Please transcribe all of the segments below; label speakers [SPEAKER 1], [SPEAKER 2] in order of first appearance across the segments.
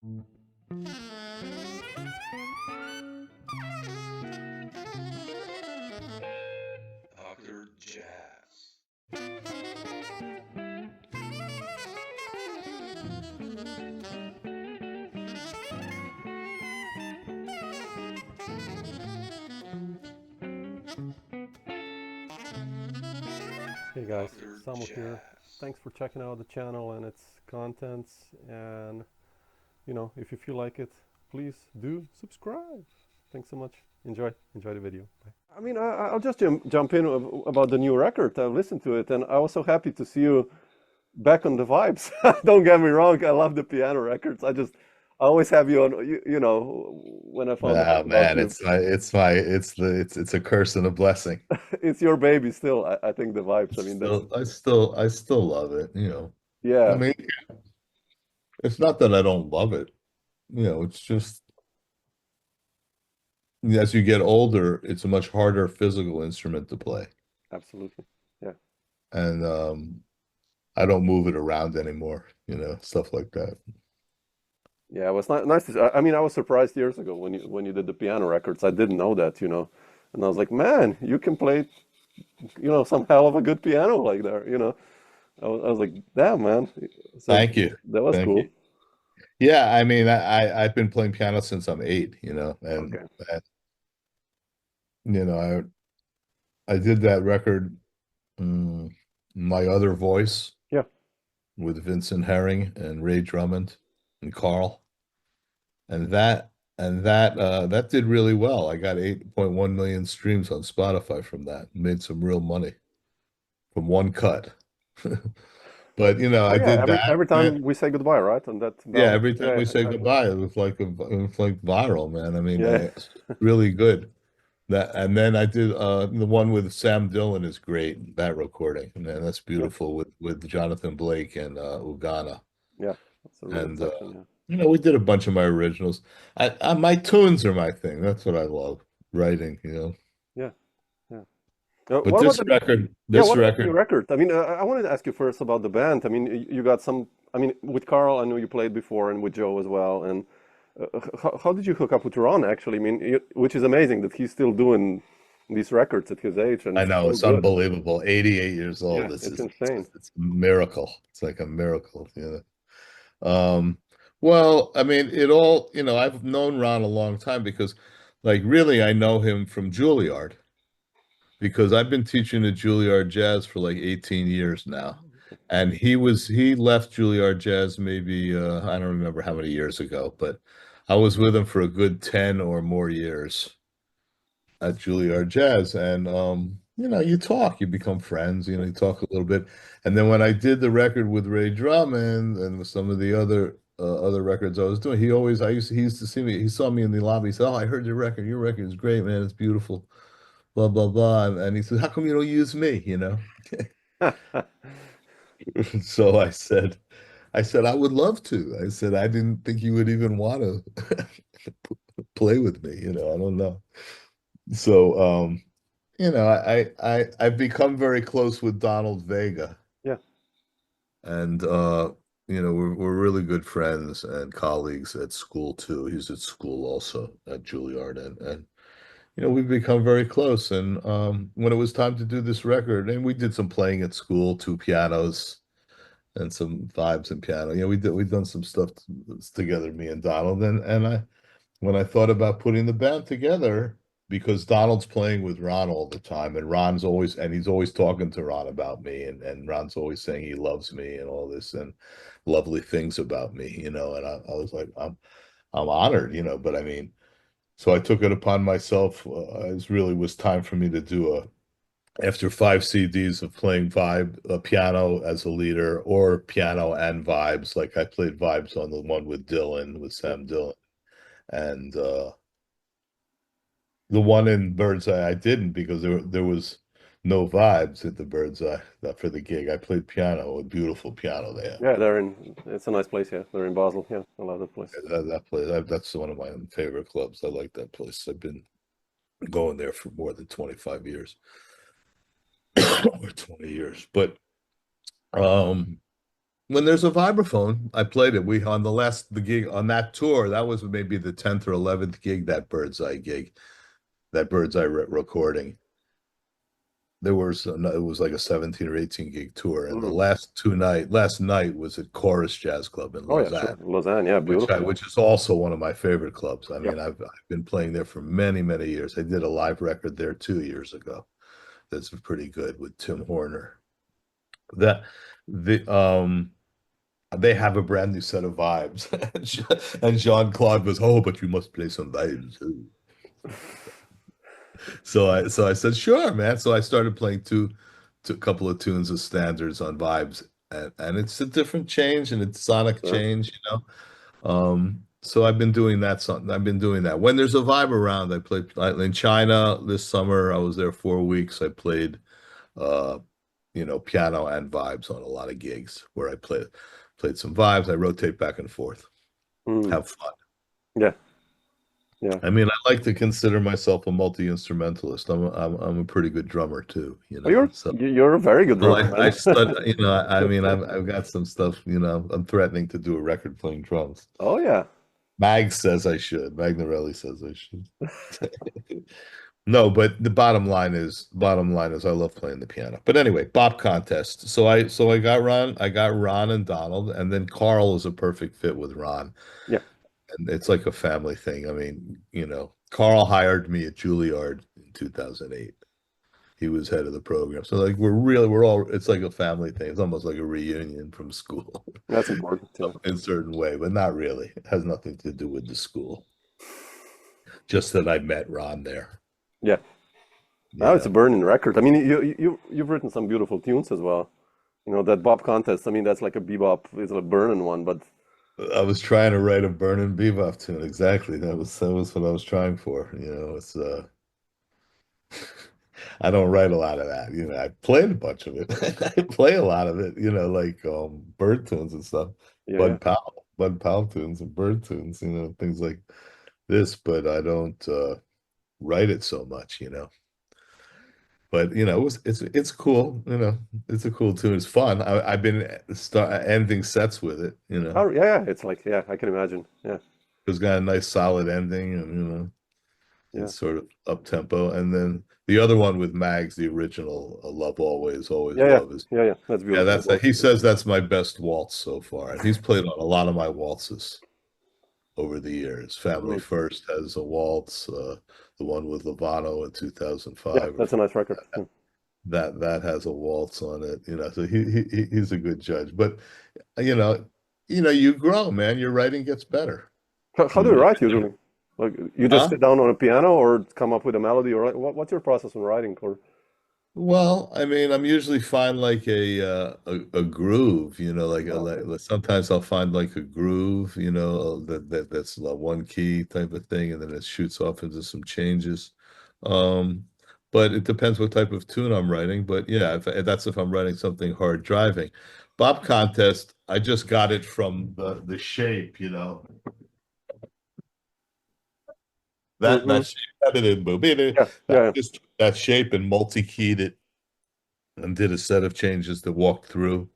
[SPEAKER 1] Dr. Jazz.
[SPEAKER 2] Hey guys,
[SPEAKER 1] Dr.
[SPEAKER 2] Samo here.
[SPEAKER 1] Jazz.
[SPEAKER 2] Thanks for checking out the channel and its contents. And if you feel like it, please do subscribe. Thanks so much. Enjoy the video. Bye. I'll just jump in about the new record. I listened to it, and I was so happy to see you back on the vibes. Don't get me wrong, I love the piano records. I always have you on. When I found out
[SPEAKER 3] Oh
[SPEAKER 2] about
[SPEAKER 3] man,
[SPEAKER 2] you,
[SPEAKER 3] it's a curse and a blessing.
[SPEAKER 2] it's your baby still. I think the vibes. I mean, that's
[SPEAKER 3] I still love it, you know. I
[SPEAKER 2] yeah,
[SPEAKER 3] mean, it's not that I don't love it, you know, it's just as you get older, it's a much harder physical instrument to play.
[SPEAKER 2] absolutely. Yeah.
[SPEAKER 3] And I don't move it around anymore, you know, stuff like that.
[SPEAKER 2] Yeah, it was nice to see. I was surprised years ago when you did the piano records. I didn't know that. And I was like, man, you can play, some hell of a good piano like that. I was like, damn, man. So
[SPEAKER 3] Thank you.
[SPEAKER 2] that was
[SPEAKER 3] Thank you.
[SPEAKER 2] cool.
[SPEAKER 3] Yeah, I mean, I've been playing piano since I'm 8, you know,
[SPEAKER 2] Okay.
[SPEAKER 3] and you know, I did that record, mm, My Other Voice,
[SPEAKER 2] Yeah.
[SPEAKER 3] with Vincent Herring and Ray Drummond and Carl. And that did really well. I got 8.1 million streams on Spotify from that. Made some real money from one cut. But you know,
[SPEAKER 2] Oh
[SPEAKER 3] I
[SPEAKER 2] yeah.
[SPEAKER 3] did
[SPEAKER 2] Every
[SPEAKER 3] that.
[SPEAKER 2] time we say goodbye, right? And that
[SPEAKER 3] Yeah,
[SPEAKER 2] bell.
[SPEAKER 3] every time
[SPEAKER 2] Yeah.
[SPEAKER 3] we say
[SPEAKER 2] Yeah.
[SPEAKER 3] goodbye, it was like viral, man. I mean,
[SPEAKER 2] Yeah.
[SPEAKER 3] really good. That and then I did the one with Sam Dillon is great, that recording. Man, that's
[SPEAKER 2] Yeah.
[SPEAKER 3] beautiful with Jonathan Blake and Ugana.
[SPEAKER 2] Yeah. That's a really good
[SPEAKER 3] And
[SPEAKER 2] section. Yeah.
[SPEAKER 3] you know, we did a bunch of my originals. My tunes are my thing. That's what I love, writing, you know.
[SPEAKER 2] Yeah. Yeah.
[SPEAKER 3] But
[SPEAKER 2] What about the Yeah,
[SPEAKER 3] this
[SPEAKER 2] what about the new
[SPEAKER 3] record,
[SPEAKER 2] record? I wanted to ask you first about the band. You got some. With Carl, I know you played before, and with Joe as well. And how did you hook up with Ron? Actually, which is amazing that he's still doing these records at his age, and
[SPEAKER 3] I
[SPEAKER 2] it's
[SPEAKER 3] know
[SPEAKER 2] so
[SPEAKER 3] it's
[SPEAKER 2] good.
[SPEAKER 3] unbelievable. 88 years old.
[SPEAKER 2] Yeah,
[SPEAKER 3] This
[SPEAKER 2] it's
[SPEAKER 3] is
[SPEAKER 2] insane.
[SPEAKER 3] it's a miracle. It's like a miracle, you know. Well, I mean, it all, you know, I've known Ron a long time because, like, really, I know him from Juilliard because I've been teaching at Juilliard Jazz for like 18 years now. And he left Juilliard Jazz maybe I don't remember how many years ago, but I was with him for a good 10 or more years at Juilliard Jazz. And you know, you talk, you become friends, you know, you talk a little bit. And then when I did the record with Ray Drummond and with some of the other records I was doing, he used to see me, he saw me in the lobby, he said, "Oh, I heard your record is great, man, it's beautiful, blah blah blah." And he said, "How come you don't use me?" You know. So I said I would love to. I said I didn't think you would even want to play with me, you know. I don't know. So you know, I've become very close with Donald Vega,
[SPEAKER 2] Yeah.
[SPEAKER 3] and you know, we're really good friends and colleagues at school too. He's at school also at Juilliard, and you know, we've become very close. And when it was time to do this record, and we did some playing at school, two pianos and some vibes and piano. You know, we've done some stuff together, me and Donald. And when I thought about putting the band together, because Donald's playing with Ron all the time, and he's always talking to Ron about me, and Ron's always saying he loves me and all this and lovely things about me, you know. And I was like, I'm honored, you know. But I mean, so I took it upon myself. It really was time for me to do after 5 CDs of playing piano as a leader or piano and vibes. Like I played vibes on the one with Dylan, with
[SPEAKER 2] Yeah.
[SPEAKER 3] Sam Dillon, and the one in Birdseye I didn't because there was no vibes at the Birdseye for the gig. I played piano, a beautiful piano there.
[SPEAKER 2] Yeah, it's a nice place. Yeah, they're in Basel. Yeah, I love that place.
[SPEAKER 3] That place, that's one of my favorite clubs. I like that place. I've been going there for more than 25 years or 20 years. But um when there's a vibraphone, I played it. We on the gig on that tour, that was maybe the 10th or 11th gig, that Bird's Eye gig, that Bird's Eye recording. There was it was like a 17 or 18 gig tour, and the
[SPEAKER 2] Mm.
[SPEAKER 3] last night was at Chorus Jazz Club in
[SPEAKER 2] Oh yeah, sure.
[SPEAKER 3] Lausanne,
[SPEAKER 2] Lausanne, yeah, beautiful.
[SPEAKER 3] which is also one of my favorite clubs. I
[SPEAKER 2] Yeah.
[SPEAKER 3] mean, I've been playing there for many, many years. I did a live record there 2 years ago. That's pretty good with Tim Horner. That the they have a brand new set of vibes, and Jean-Claude was, oh, but you must play some vibes too. So I said, sure, man. So I started playing a couple of tunes of standards on vibes, and it's a different change and it's sonic
[SPEAKER 2] Sure.
[SPEAKER 3] change, you know. So I've been doing that. I've been doing that. When there's a vibe around, I played in China this summer. I was there 4 weeks. I played, uh, piano and vibes on a lot of gigs where I played some vibes. I rotate back and forth,
[SPEAKER 2] Mm.
[SPEAKER 3] have fun.
[SPEAKER 2] Yeah, yeah.
[SPEAKER 3] I mean, I like to consider myself a multi-instrumentalist. I'm a pretty good drummer too, you
[SPEAKER 2] Oh,
[SPEAKER 3] know. So
[SPEAKER 2] you're a very good
[SPEAKER 3] well,
[SPEAKER 2] drummer,
[SPEAKER 3] I
[SPEAKER 2] man.
[SPEAKER 3] study, I mean, I've got some stuff, I'm threatening to do a record playing drums.
[SPEAKER 2] Oh yeah.
[SPEAKER 3] Mag says I should. Magnarelli says I should. No, but the bottom line is I love playing the piano. But anyway, Bop Contest. So I got Ron and Donald, and then Carl is a perfect fit with Ron.
[SPEAKER 2] Yeah.
[SPEAKER 3] And it's like a family thing. I mean, Carl hired me at Juilliard in 2008. He was head of the program. So like we're all it's like a family thing. It's almost like a reunion from school
[SPEAKER 2] That's important. Yeah.
[SPEAKER 3] in a certain way, but not really. It has nothing to do with the school. Just that I met Ron there.
[SPEAKER 2] Yeah. Now it's a burning record. I mean, you've written some beautiful tunes as well. You know, that Bop Contest. I mean, that's like a bebop, it's a burning one, but
[SPEAKER 3] I was trying to write a burning bebop tune. Exactly. That was what I was trying for. It's I don't write a lot of that. I played a bunch of it. I play a lot of it, like bird tunes and stuff.
[SPEAKER 2] yeah, yeah.
[SPEAKER 3] Bud Powell tunes and bird tunes, things like this, but I don't write it so much. But it's cool, it's a cool tune. It's fun. I've been ending sets with it.
[SPEAKER 2] Oh, yeah, yeah. It's like, yeah, I can imagine. Yeah,
[SPEAKER 3] It's got a nice solid ending, and
[SPEAKER 2] yeah,
[SPEAKER 3] it's sort of up tempo. And then the other one with Mags, the original, Love Always, Always
[SPEAKER 2] yeah, yeah,
[SPEAKER 3] Love is
[SPEAKER 2] yeah, yeah. That's
[SPEAKER 3] yeah,
[SPEAKER 2] beautiful as well.
[SPEAKER 3] he says that's my best waltz so far. And he's played on a lot of my waltzes over the years. Family
[SPEAKER 2] Mm.
[SPEAKER 3] First has a waltz, the one with Lovano in
[SPEAKER 2] Yeah,
[SPEAKER 3] 2005.
[SPEAKER 2] that's a nice record. Yeah.
[SPEAKER 3] That has a waltz on it. So he's a good judge. But you know, you grow, man. Your writing gets better.
[SPEAKER 2] How do you write usually? Like, you just
[SPEAKER 3] Huh?
[SPEAKER 2] sit down on a piano or come up with a melody, or what's your process in writing? Or
[SPEAKER 3] Well, I mean, I'm usually find like a groove, sometimes I'll find like a groove, that's a one key type of thing, and then it shoots off into some changes. Um, but it depends what type of tune I'm writing. But yeah, that's if I'm writing something hard driving. Bop Contest, I just got it from the shape.
[SPEAKER 2] hmm
[SPEAKER 3] That shape had it in Bobina.
[SPEAKER 2] yeah,
[SPEAKER 3] That
[SPEAKER 2] yeah,
[SPEAKER 3] just that shape and multi-keyed it and did a set of changes to walk through,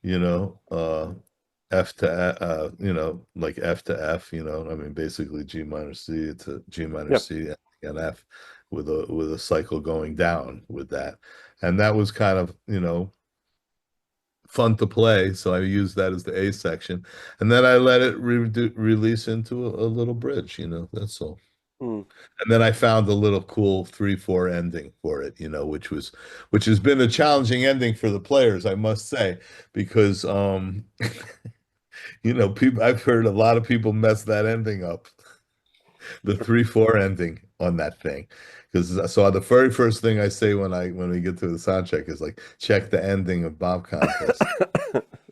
[SPEAKER 3] you know, uh F to like F to F, I mean basically G minor C to G minor
[SPEAKER 2] yeah.
[SPEAKER 3] C and F with a cycle going down with that. And that was kind of, fun to play. So I used that as the A section. And then I let it release into a little bridge, that's all.
[SPEAKER 2] Mm.
[SPEAKER 3] And then I found a little cool 3/4 ending for it, which has been a challenging ending for the players, I must say, because people I've heard a lot of people mess that ending up, the 3/4 ending on that thing. Because so the very first thing I say when we get to the sound check is like, check the ending of Bop Contest.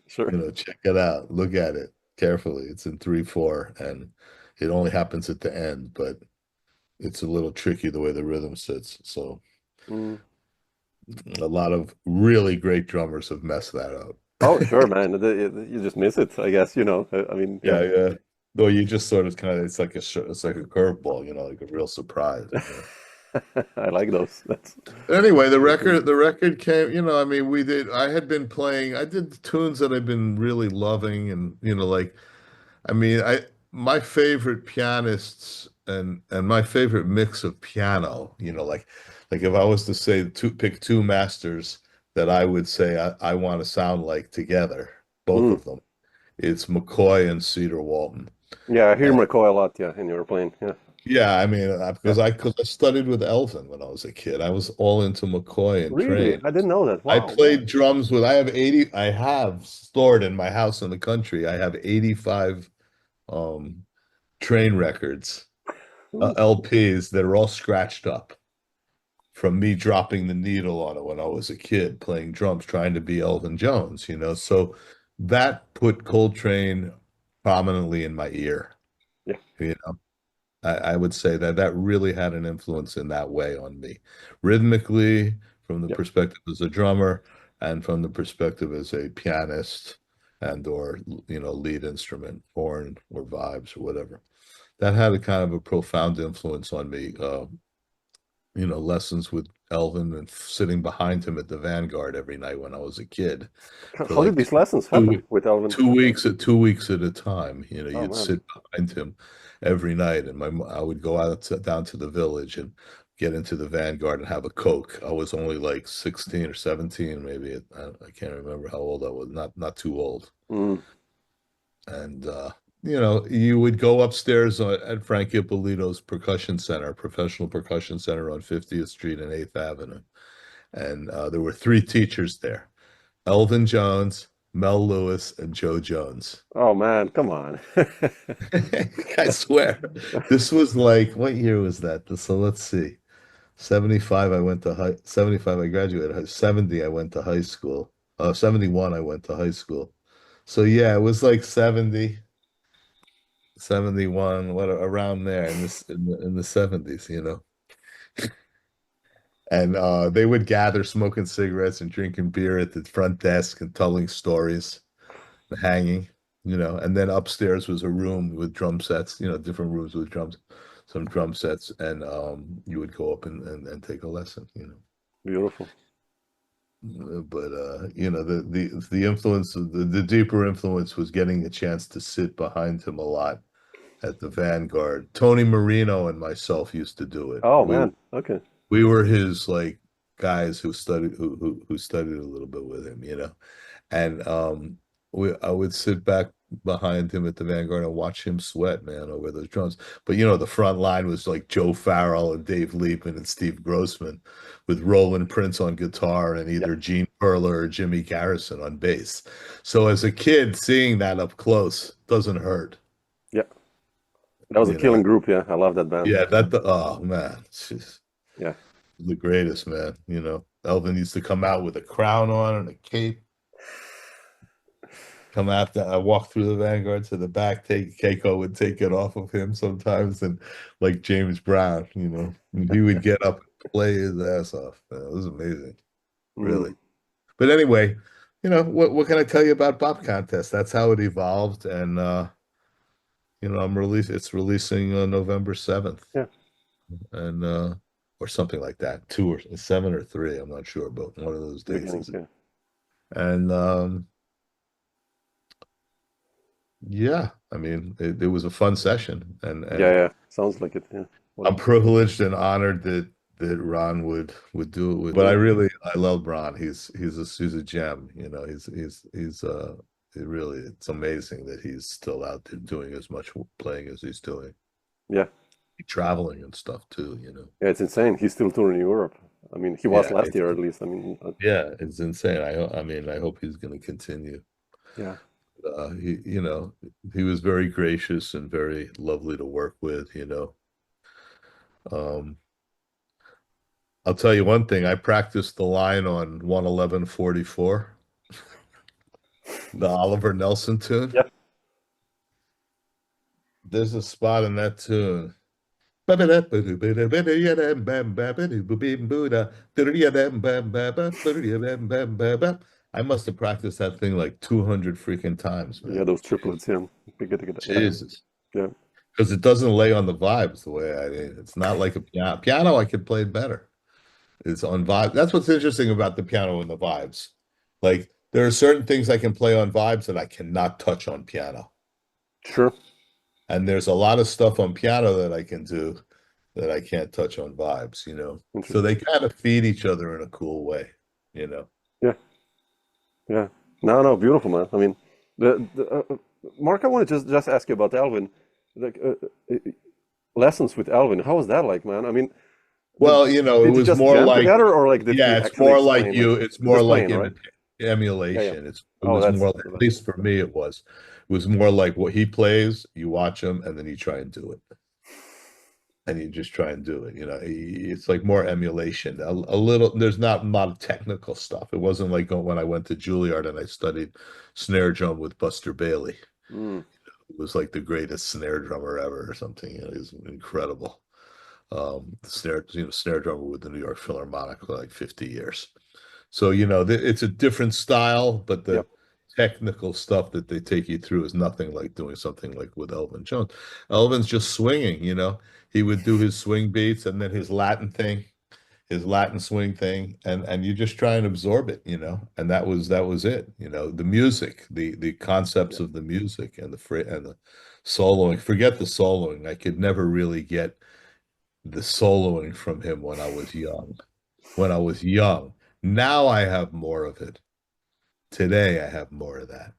[SPEAKER 2] Sure.
[SPEAKER 3] Check it out, look at it carefully. It's in 3/4, and it only happens at the end, but it's a little tricky the way the rhythm sits. So
[SPEAKER 2] Mm.
[SPEAKER 3] a lot of really great drummers have messed that up.
[SPEAKER 2] Oh, sure, man. You just miss it, I guess, you know. I mean, yeah.
[SPEAKER 3] Yeah, yeah. Though you just sort of it's like a curveball, like a real surprise.
[SPEAKER 2] I like those. That's
[SPEAKER 3] Anyway, the record came, I mean, I had been playing, I did tunes that I've been really loving and, like, I mean, my favorite pianists and my favorite mix of piano, like if I was to say pick two masters that I would say I want to sound like together, both
[SPEAKER 2] mm.
[SPEAKER 3] of them, it's McCoy and Cedar Walton.
[SPEAKER 2] Yeah, I hear
[SPEAKER 3] And
[SPEAKER 2] McCoy a lot. Yeah, in your playing. Yeah,
[SPEAKER 3] yeah, I mean,
[SPEAKER 2] yeah.
[SPEAKER 3] because I studied with Elvin when I was a kid. I was all into McCoy and
[SPEAKER 2] Really,
[SPEAKER 3] Train.
[SPEAKER 2] I didn't know that.
[SPEAKER 3] I
[SPEAKER 2] Wow.
[SPEAKER 3] played drums with, I have stored in my house in the country. I have 85 um Train records,
[SPEAKER 2] Ooh.
[SPEAKER 3] LPs that are all scratched up from me dropping the needle on it when I was a kid playing drums, trying to be Elvin Jones, So that put Coltrane prominently in my ear,
[SPEAKER 2] Yeah,
[SPEAKER 3] you know. I would say that that really had an influence in that way on me, rhythmically, from the
[SPEAKER 2] yeah.
[SPEAKER 3] perspective as a drummer, and from the perspective as a pianist and or lead instrument, horn or vibes or whatever. That had a kind of a profound influence on me. Lessons with Elvin and sitting behind him at the Vanguard every night when I was a kid for
[SPEAKER 2] How did
[SPEAKER 3] like
[SPEAKER 2] these lessons happen
[SPEAKER 3] two,
[SPEAKER 2] with Alvin?
[SPEAKER 3] 2 weeks at 2 weeks at a time.
[SPEAKER 2] Oh
[SPEAKER 3] You'd
[SPEAKER 2] man,
[SPEAKER 3] sit behind him every night, and I would go down to the village and get into the Vanguard and have a Coke. I was only like 16 or 17, maybe. I can't remember how old I was. Not too old.
[SPEAKER 2] mm.
[SPEAKER 3] And you would go upstairs at Frank Ippolito's percussion center, professional percussion center on 50th Street and 8th Avenue. And there were three teachers there: Elvin Jones, Mel Lewis, and Joe Jones.
[SPEAKER 2] Oh man, come on.
[SPEAKER 3] I swear. This was like, what year was that? So let's see. 75, 75, I graduated. 70, I went to high school. 71, I went to high school. So yeah, it was like 70, 71, what around there in the 70s, And they would gather smoking cigarettes and drinking beer at the front desk and telling stories, hanging, and then upstairs was a room with drum sets, different rooms with some drum sets, and you would go up and take a lesson.
[SPEAKER 2] Beautiful.
[SPEAKER 3] But the influence of the deeper influence was getting a chance to sit behind him a lot at the Vanguard. Tony Marino and myself used to do it.
[SPEAKER 2] Oh
[SPEAKER 3] We
[SPEAKER 2] man, okay.
[SPEAKER 3] we were his like guys who studied a little bit with him. And I would sit back behind him at the Vanguard and watch him sweat, man, over those drums. But the front line was like Joe Farrell and Dave Liebman and Steve Grossman, with Roland Prince on guitar and
[SPEAKER 2] Yeah,
[SPEAKER 3] either Gene Perler or Jimmy Garrison on bass. So as a kid, seeing that up close doesn't hurt,
[SPEAKER 2] yeah. That was a
[SPEAKER 3] you know.
[SPEAKER 2] killing group. Yeah, I love that band.
[SPEAKER 3] Yeah, oh man, it's just
[SPEAKER 2] Yeah.
[SPEAKER 3] the greatest, man. Elvin used to come out with a crown on and a cape. Come after I walk through the Vanguard to the back, Keiko would take it off of him sometimes, and like James Brown, and he would get up and play his ass off. Man, it was amazing,
[SPEAKER 2] Mm.
[SPEAKER 3] really. But anyway, what can I tell you about Bop Contest? That's how it evolved, and it's releasing on November 7th,
[SPEAKER 2] Yeah.
[SPEAKER 3] and or something like that, 7 or 3, I'm not sure, but one of those dates
[SPEAKER 2] Beginning.
[SPEAKER 3] is it.
[SPEAKER 2] Yeah.
[SPEAKER 3] And yeah, I mean, it was a fun session, and
[SPEAKER 2] Yeah. Yeah. Sounds like it. Yeah.
[SPEAKER 3] I'm
[SPEAKER 2] Well,
[SPEAKER 3] privileged and honored that Ron would do it with. But I love Ron. He's a gem. It's amazing that he's still out there doing as much playing as he's doing,
[SPEAKER 2] yeah.
[SPEAKER 3] traveling and stuff too.
[SPEAKER 2] Yeah. It's insane. He's still touring Europe. I mean, he was
[SPEAKER 3] Yeah,
[SPEAKER 2] last year at least. I mean,
[SPEAKER 3] it's insane. I mean, I hope he's going to continue.
[SPEAKER 2] yeah.
[SPEAKER 3] He was very gracious and very lovely to work with. Um, I'll tell you one thing. I practiced the line on 111-44, the Oliver Nelson tune.
[SPEAKER 2] Yeah.
[SPEAKER 3] There's a spot in that tune. I must have practiced that thing like 200 freaking times,
[SPEAKER 2] Yeah.
[SPEAKER 3] man.
[SPEAKER 2] Those triplets. Yeah. We get to get that.
[SPEAKER 3] Jesus.
[SPEAKER 2] Yeah.
[SPEAKER 3] because it doesn't lay on the vibes the way I mean. It's not like a piano. Piano, I could play better. It's on vibe. That's what's interesting about the piano and the vibes. Like there are certain things I can play on vibes that I cannot touch on piano.
[SPEAKER 2] Sure.
[SPEAKER 3] And there's a lot of stuff on piano that I can do that I can't touch on vibes, you know. So
[SPEAKER 2] Interesting.
[SPEAKER 3] they kind of feed each other in a cool way, you know.
[SPEAKER 2] Yeah. Yeah. No, no, beautiful, man. I mean, Mark, I want to just ask you about Alvin. Like lessons with Alvin. How was that like, man? I mean, did
[SPEAKER 3] Well, you know, it
[SPEAKER 2] did you
[SPEAKER 3] was
[SPEAKER 2] just
[SPEAKER 3] more
[SPEAKER 2] jam
[SPEAKER 3] like,
[SPEAKER 2] together, or like did he
[SPEAKER 3] yeah, it's
[SPEAKER 2] actually
[SPEAKER 3] more like
[SPEAKER 2] explain? Like,
[SPEAKER 3] you, it's more
[SPEAKER 2] just
[SPEAKER 3] like
[SPEAKER 2] playing, right? Yeah, yeah.
[SPEAKER 3] emulation. It
[SPEAKER 2] Oh,
[SPEAKER 3] was
[SPEAKER 2] that's
[SPEAKER 3] more,
[SPEAKER 2] the
[SPEAKER 3] at
[SPEAKER 2] best.
[SPEAKER 3] least for me, it was more like what he plays, you watch him and then you try and do it. And you just try and do it, you know. It's like more emulation. A little, there's not a lot of technical stuff. It wasn't like when I went to Juilliard and I studied snare drum with Buster Bailey.
[SPEAKER 2] Mm,
[SPEAKER 3] It was like the greatest snare drummer ever or something. You know, it was incredible. Snare drummer with the New York Philharmonic for like 50 years. So, you know, it's a different style, but
[SPEAKER 2] yep.
[SPEAKER 3] the technical stuff that they take you through is nothing like doing something like with Elvin Jones. Elvin's just swinging, you know. He would do his swing beats and then his Latin thing, his Latin swing thing, and you just try and absorb it, you know. And that was it, you know. The music, the concepts
[SPEAKER 2] Yeah.
[SPEAKER 3] of the music and the soloing. Forget the soloing. I could never really get the soloing from him when I was young. When I was young. Now I have more of it. Today I have more of that.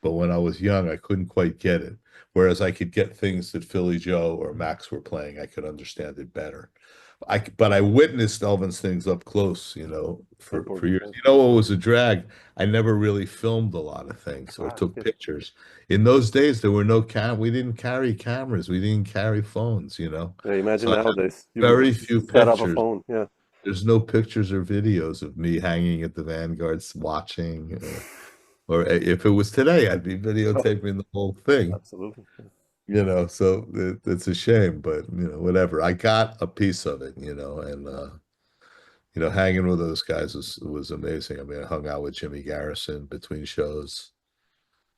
[SPEAKER 3] But when I was young, I couldn't quite get it. Whereas I could get things that Philly Joe or Max were playing, I could understand it better. But I witnessed Elvin's things up close, you know, for
[SPEAKER 2] Important.
[SPEAKER 3] years.
[SPEAKER 2] Yeah.
[SPEAKER 3] You know what was a drag? I never really filmed a lot of things or
[SPEAKER 2] Ah,
[SPEAKER 3] took
[SPEAKER 2] shit.
[SPEAKER 3] pictures. In those days, there were no we didn't carry cameras, we didn't carry phones, you know.
[SPEAKER 2] Yeah, imagine
[SPEAKER 3] So I have
[SPEAKER 2] nowadays you would
[SPEAKER 3] very
[SPEAKER 2] just
[SPEAKER 3] few
[SPEAKER 2] set up a
[SPEAKER 3] pictures.
[SPEAKER 2] phone. Yeah.
[SPEAKER 3] There's no pictures or videos of me hanging at the Vanguards watching. Or if it was today, I'd be
[SPEAKER 2] Oh,
[SPEAKER 3] videotaping the whole thing,
[SPEAKER 2] absolutely. Yeah.
[SPEAKER 3] you know. So it's a shame, but you know, whatever. I got a piece of it, you know, and you know, hanging with those guys was amazing. I mean, I hung out with Jimmy Garrison between shows,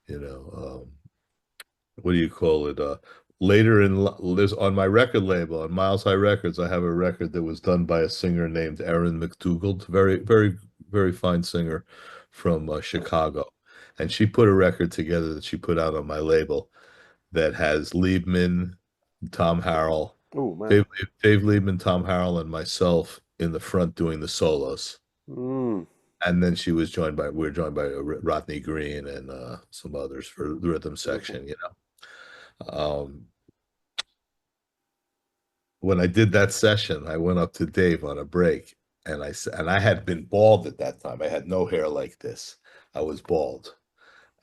[SPEAKER 3] you know. What do you call it? Later there's on my record label on Miles High Records, I have a record that was done by a singer named Erin McDougald, very fine singer from Chicago, and she put a record together that she put out on my label that has Liebman, Tom Harrell,
[SPEAKER 2] Oh man.
[SPEAKER 3] Dave, Dave Liebman, Tom Harrell, and myself in the front doing the solos.
[SPEAKER 2] Mm.
[SPEAKER 3] And then we were joined by Rodney Green and some others for the rhythm
[SPEAKER 2] Beautiful.
[SPEAKER 3] section, you know. Um, when I did that session, I went up to Dave on a break and I had been bald at that time. I had no hair like this. I was bald.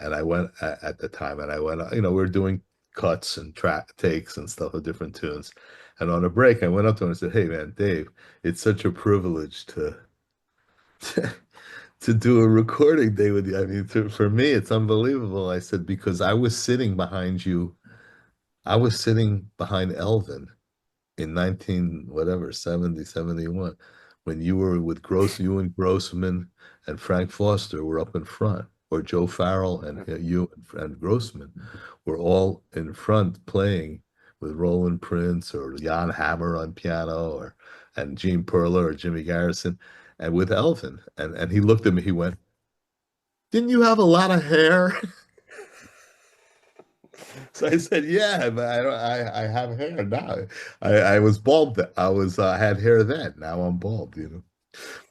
[SPEAKER 3] And I went at the time and I went, you know, we were doing cuts and track takes and stuff of different tunes. And on a break, I went up to him and said, "Hey man, Dave, it's such a privilege to do a recording day with you. I mean, for me, it's unbelievable." I said, "Because I was sitting behind you. I was sitting behind Elvin in 19 whatever 70 71 when you were with you and Grossman and Frank Foster were up in front, or Joe Farrell and
[SPEAKER 2] Yeah.
[SPEAKER 3] you and Grossman were all in front playing with Roland Prince or Jan Hammer on piano or and Gene Perler or Jimmy Garrison and with Elvin." And he looked at me, he went, "Didn't you have a lot of hair?" So I said, "Yeah, but I have hair now. I was bald. I had hair then. Now I'm bald, you know."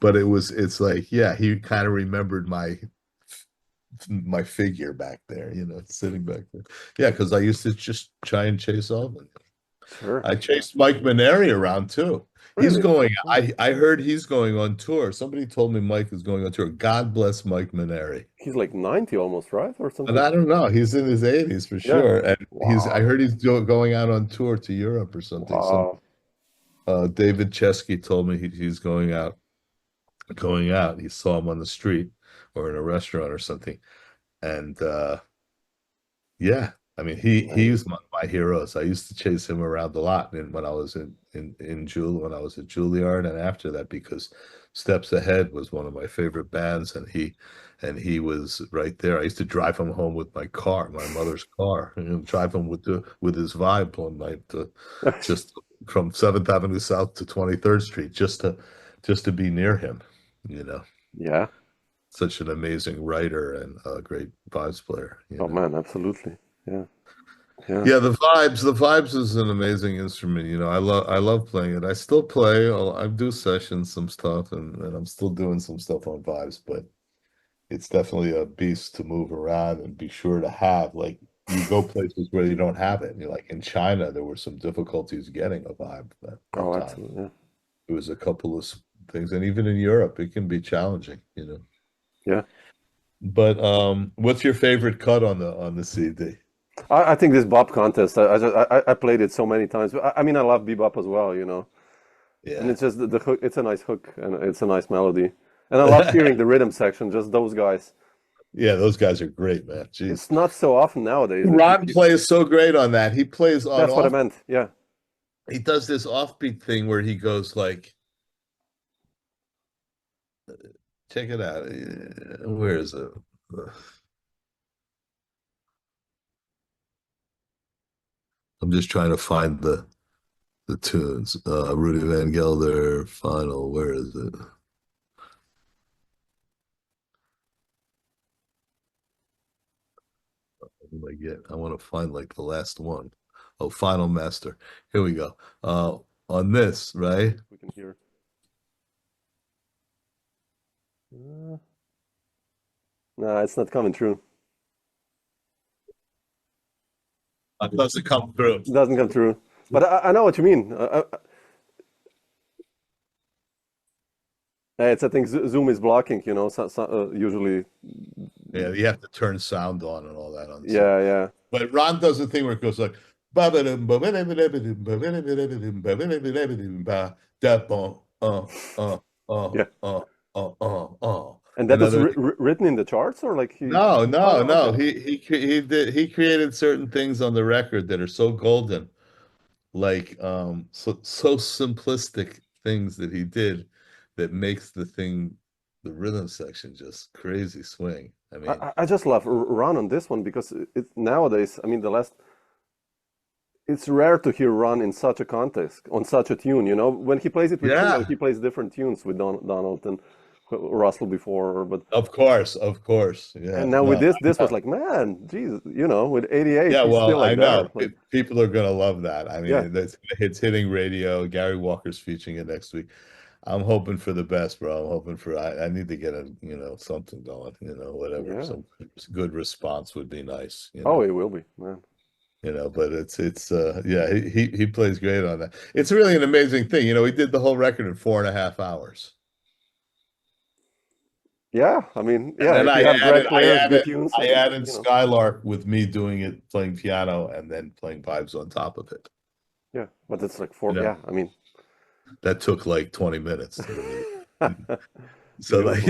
[SPEAKER 3] But it's like, yeah, he kind of remembered my figure back there, you know, sitting back there. Yeah, because I used to just try and chase Alvin.
[SPEAKER 2] Sure.
[SPEAKER 3] I chased Mike Maneri around too. He's
[SPEAKER 2] Really?
[SPEAKER 3] going.
[SPEAKER 2] Oh.
[SPEAKER 3] I heard he's going on tour. Somebody told me Mike is going on tour. God bless Mike Maneri.
[SPEAKER 2] He's like 90 almost, right? Or
[SPEAKER 3] But
[SPEAKER 2] something.
[SPEAKER 3] I don't know. He's in his 80s for
[SPEAKER 2] Yeah.
[SPEAKER 3] sure. And I
[SPEAKER 2] Wow.
[SPEAKER 3] heard he's going out on tour to Europe or something.
[SPEAKER 2] Wow.
[SPEAKER 3] David Chesky told me he's going out. He saw him on the street or in a restaurant or something. And yeah, I mean, he's
[SPEAKER 2] Amazing.
[SPEAKER 3] my heroes. I used to chase him around a lot when I was when I was at Juilliard, and after that, because Steps Ahead was one of my favorite bands, and he was right there. I used to drive him home with my car, my mother's car, and drive him with his vibe one night, just from 7th Avenue South to 23rd Street, just to be near him, you know.
[SPEAKER 2] Yeah.
[SPEAKER 3] Such an amazing writer and a great vibes player.
[SPEAKER 2] Oh man, absolutely. Yeah. Yeah.
[SPEAKER 3] Yeah, the vibes is an amazing instrument. I love playing it. I still play. I do sessions, some stuff, and I'm still doing some stuff on vibes, but it's definitely a beast to move around and be sure to have. Like, you go places where you don't have it. Like in China, there were some difficulties getting a vibe at one
[SPEAKER 2] Oh,
[SPEAKER 3] time.
[SPEAKER 2] absolutely. Yeah.
[SPEAKER 3] There was a couple of things, and even in Europe, it can be challenging.
[SPEAKER 2] Yeah.
[SPEAKER 3] But what's your favorite cut on the CD?
[SPEAKER 2] I think this Bop Contest. I played it so many times. I mean, I love bebop as well. And
[SPEAKER 3] Yeah.
[SPEAKER 2] it's just the hook. It's a nice hook and it's a nice melody. And I love hearing the rhythm section. Just those guys.
[SPEAKER 3] Yeah, those guys are great, man. Jeez.
[SPEAKER 2] It's not so often nowadays.
[SPEAKER 3] Ron plays so great on that. He plays on
[SPEAKER 2] That's what I meant. Yeah.
[SPEAKER 3] He does this offbeat thing where he goes like, check it out. Where is it? I'm just trying to find the tunes. Rudy Van Gelder, Final. Where is it? I want to find like the last one. Oh, Final Master. Here we go. On this, right?
[SPEAKER 2] We can hear. No, it's not coming through.
[SPEAKER 3] It doesn't come through.
[SPEAKER 2] It doesn't come through. But I know what you mean. It's I think Zoom is blocking. Usually.
[SPEAKER 3] Yeah, you have to turn sound on and all that on.
[SPEAKER 2] Yeah, yeah.
[SPEAKER 3] But Ron does the thing where it goes like,
[SPEAKER 2] And that was written in the charts, or like he?
[SPEAKER 3] No.
[SPEAKER 2] Okay.
[SPEAKER 3] He created certain things on the record that are so golden, like so simplistic things that he did that makes the rhythm section just crazy swing. I mean,
[SPEAKER 2] I just love Ron on this one because nowadays, I mean, it's rare to hear Ron in such a context on such a tune. When he plays it with Tino, he plays different tunes with Donald and Russell before, but
[SPEAKER 3] of course, yeah.
[SPEAKER 2] And now with this was like, man, Jesus, with 88.
[SPEAKER 3] Yeah,
[SPEAKER 2] he's
[SPEAKER 3] well,
[SPEAKER 2] still like
[SPEAKER 3] I know
[SPEAKER 2] there.
[SPEAKER 3] people are gonna love that. I mean,
[SPEAKER 2] Yeah.
[SPEAKER 3] it's hitting radio. Gary Walker's featuring it next week. I'm hoping for the best, bro. I'm hoping for I need to get something going. Whatever.
[SPEAKER 2] Yeah.
[SPEAKER 3] Some good response would be nice.
[SPEAKER 2] Oh, it will be, man.
[SPEAKER 3] But it's yeah, he plays great on that. It's really an amazing thing. He did the whole record in 4.5 hours.
[SPEAKER 2] Yeah, I mean,
[SPEAKER 3] And
[SPEAKER 2] if you have great players, good tunes.
[SPEAKER 3] I added Skylark with me doing it, playing piano, and then playing vibes on top of it.
[SPEAKER 2] Yeah, but it's like four. Yeah, I mean,
[SPEAKER 3] that took like 20 minutes. So like,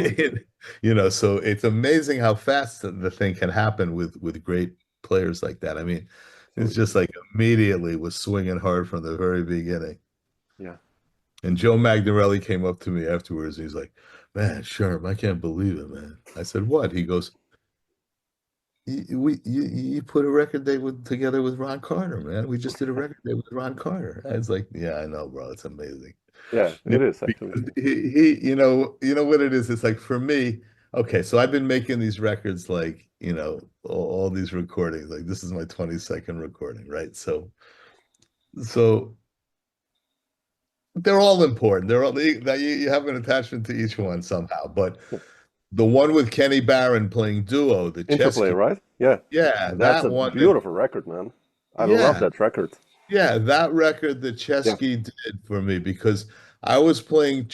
[SPEAKER 3] so it's amazing how fast the thing can happen with great players like that. I mean, it's just like immediately was swinging hard from the very beginning.
[SPEAKER 2] Yeah.
[SPEAKER 3] And Joe Magnarelli came up to me afterwards, and he's like, "Man, Sherm, I can't believe it, man." I said, "What?" He goes, "You put a record day together with Ron Carter, man. We just did a record day with Ron Carter." I was like, "Yeah, I know, bro. It's amazing."
[SPEAKER 2] Yeah, it is actually.
[SPEAKER 3] He you know what it is? It's like, for me, okay, so I've been making these records, like, all these recordings. Like, this is my 22nd recording, right? So they're all important. They're all you have an attachment to each one somehow. But the one with Kenny Barron playing duo, the
[SPEAKER 2] Interplay,
[SPEAKER 3] Chesky,
[SPEAKER 2] right? Yeah.
[SPEAKER 3] yeah,
[SPEAKER 2] That's
[SPEAKER 3] that
[SPEAKER 2] a
[SPEAKER 3] one.
[SPEAKER 2] beautiful record, man. I love that record.
[SPEAKER 3] Yeah, that record that Chesky did for me, because I was playing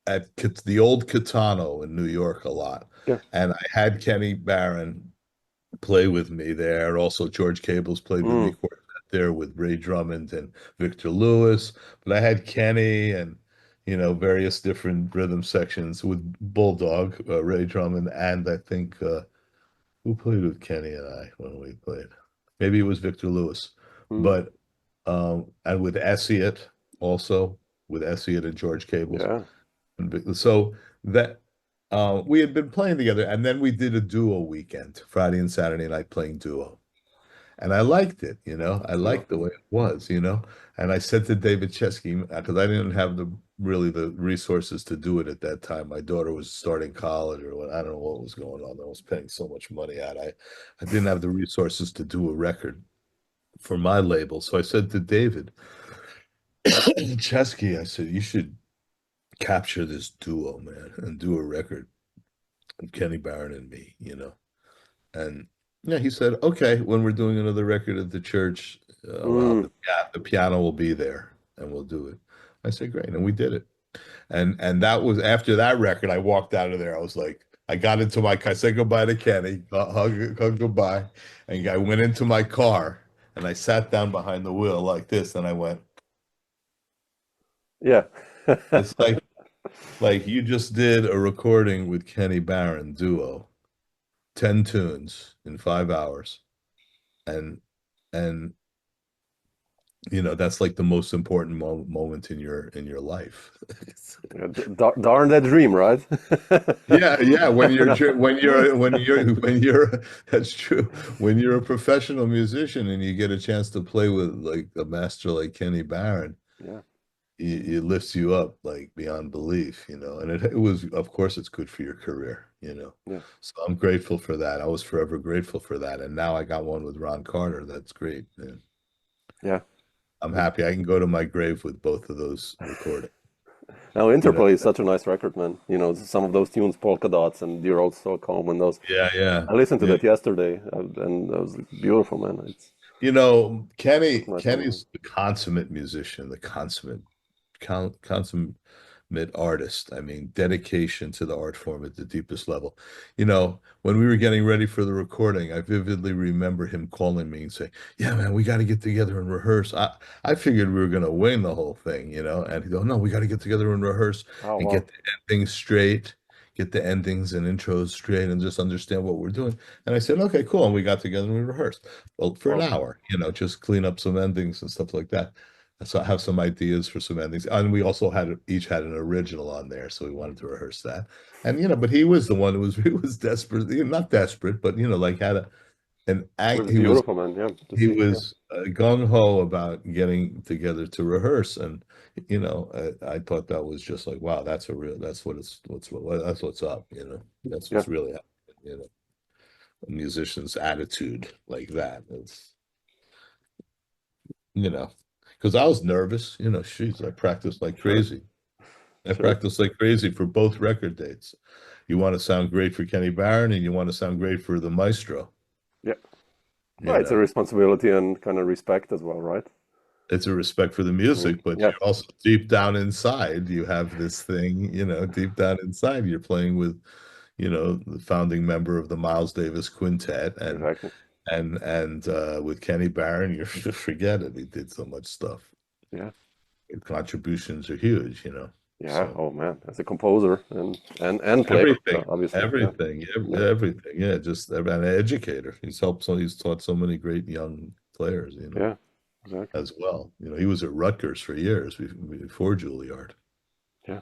[SPEAKER 3] at the old Catano in New York a lot.
[SPEAKER 2] Yeah.
[SPEAKER 3] And I had Kenny Barron play with me there. Also, George Cables played with me there with Ray Drummond and Victor Lewis. But I had Kenny and, various different rhythm sections with Bulldog, Ray Drummond, and I think who played with Kenny and I when we played? Maybe it was Victor Lewis, but and with Essiet also, with Essiet and George Cables.
[SPEAKER 2] Yeah.
[SPEAKER 3] So that we had been playing together, and then we did a duo weekend, Friday and Saturday night playing duo. And I liked it, you know. I liked the way it was, you know. And I said to David Chesky, because I didn't have really the resources to do it at that time. My daughter was starting college, or what, I don't know what was going on. I was paying so much money out. I didn't have the resources to do a record for my label. So I said to David Chesky, I said, you should capture this duo, man, and do a record of Kenny Barron and me, you know. And yeah, he said, okay, when we're doing another record at the church, the piano will be there and we'll do it. I said, great. And we did it. And that was after that record, I walked out of there. I was like, I got into my car, I said goodbye to Kenny, hug goodbye. And I went into my car and I sat down behind the wheel like this. And I went,
[SPEAKER 2] yeah.
[SPEAKER 3] it's like you just did a recording with Kenny Barron duo. 10 tunes in 5 hours, and you know, that's like the most important moment in your life.
[SPEAKER 2] Darn that dream, right?
[SPEAKER 3] yeah, when you're that's true, when you're a professional musician and you get a chance to play with like a master like Kenny Barron,
[SPEAKER 2] yeah,
[SPEAKER 3] it lifts you up like beyond belief, you know. And it was, of course, it's good for your career, you know.
[SPEAKER 2] yeah.
[SPEAKER 3] So I'm grateful for that. I was forever grateful for that. And now I got one with Ron Carter. That's great, man.
[SPEAKER 2] Yeah.
[SPEAKER 3] I'm happy. I can go to my grave with both of those recordings.
[SPEAKER 2] Now, Interplay is such a nice record, man. You know, some of those tunes, Polka Dots and Dear Old Stockholm, and those.
[SPEAKER 3] Yeah.
[SPEAKER 2] I listened to that yesterday, and that was beautiful, man. It's,
[SPEAKER 3] you know, Kenny's
[SPEAKER 2] nice
[SPEAKER 3] the consummate musician, the consummate artist. I mean, dedication to the art form at the deepest level. You know, when we were getting ready for the recording, I vividly remember him calling me and saying, yeah, man, we got to get together and rehearse. I figured we were going to wing the whole thing, you know, and he'd go, no, we got to get together and rehearse and get the endings straight, get the endings and intros straight and just understand what we're doing. And I said, okay, cool. And we got together and we rehearsed for an hour, you know, just clean up some endings and stuff like that. So I have some ideas for some endings, and we also each had an original on there, so we wanted to rehearse that. And you know, but he was the one who was desperate, not desperate, but you know, like had an act.
[SPEAKER 2] He was beautiful, man. Yeah,
[SPEAKER 3] he was gung ho about getting together to rehearse, and you know, I thought that was just like, wow, that's what's up, you know, that's what's really happening, you know, a musician's attitude like that. It's, you know. Because I was nervous, you know, I practiced like crazy. I practiced like crazy for both record dates. You want to sound great for Kenny Barron and you want to sound great for the maestro.
[SPEAKER 2] Yeah. Well, it's a responsibility and kind of respect as well, right?
[SPEAKER 3] It's a respect for the music, but you're also deep down inside, you have this thing, you know, deep down inside, you're playing with, you know, the founding member of the Miles Davis Quintet, and and with Kenny Barron, you forget it. He did so much stuff.
[SPEAKER 2] Yeah,
[SPEAKER 3] his contributions are huge, you know.
[SPEAKER 2] Yeah. So, oh man, as a composer and player, obviously.
[SPEAKER 3] Everything. Yeah, just an educator. He's taught so many great young players, you know.
[SPEAKER 2] Yeah, exactly.
[SPEAKER 3] As well, you know, he was at Rutgers for years before Juilliard.
[SPEAKER 2] Yeah,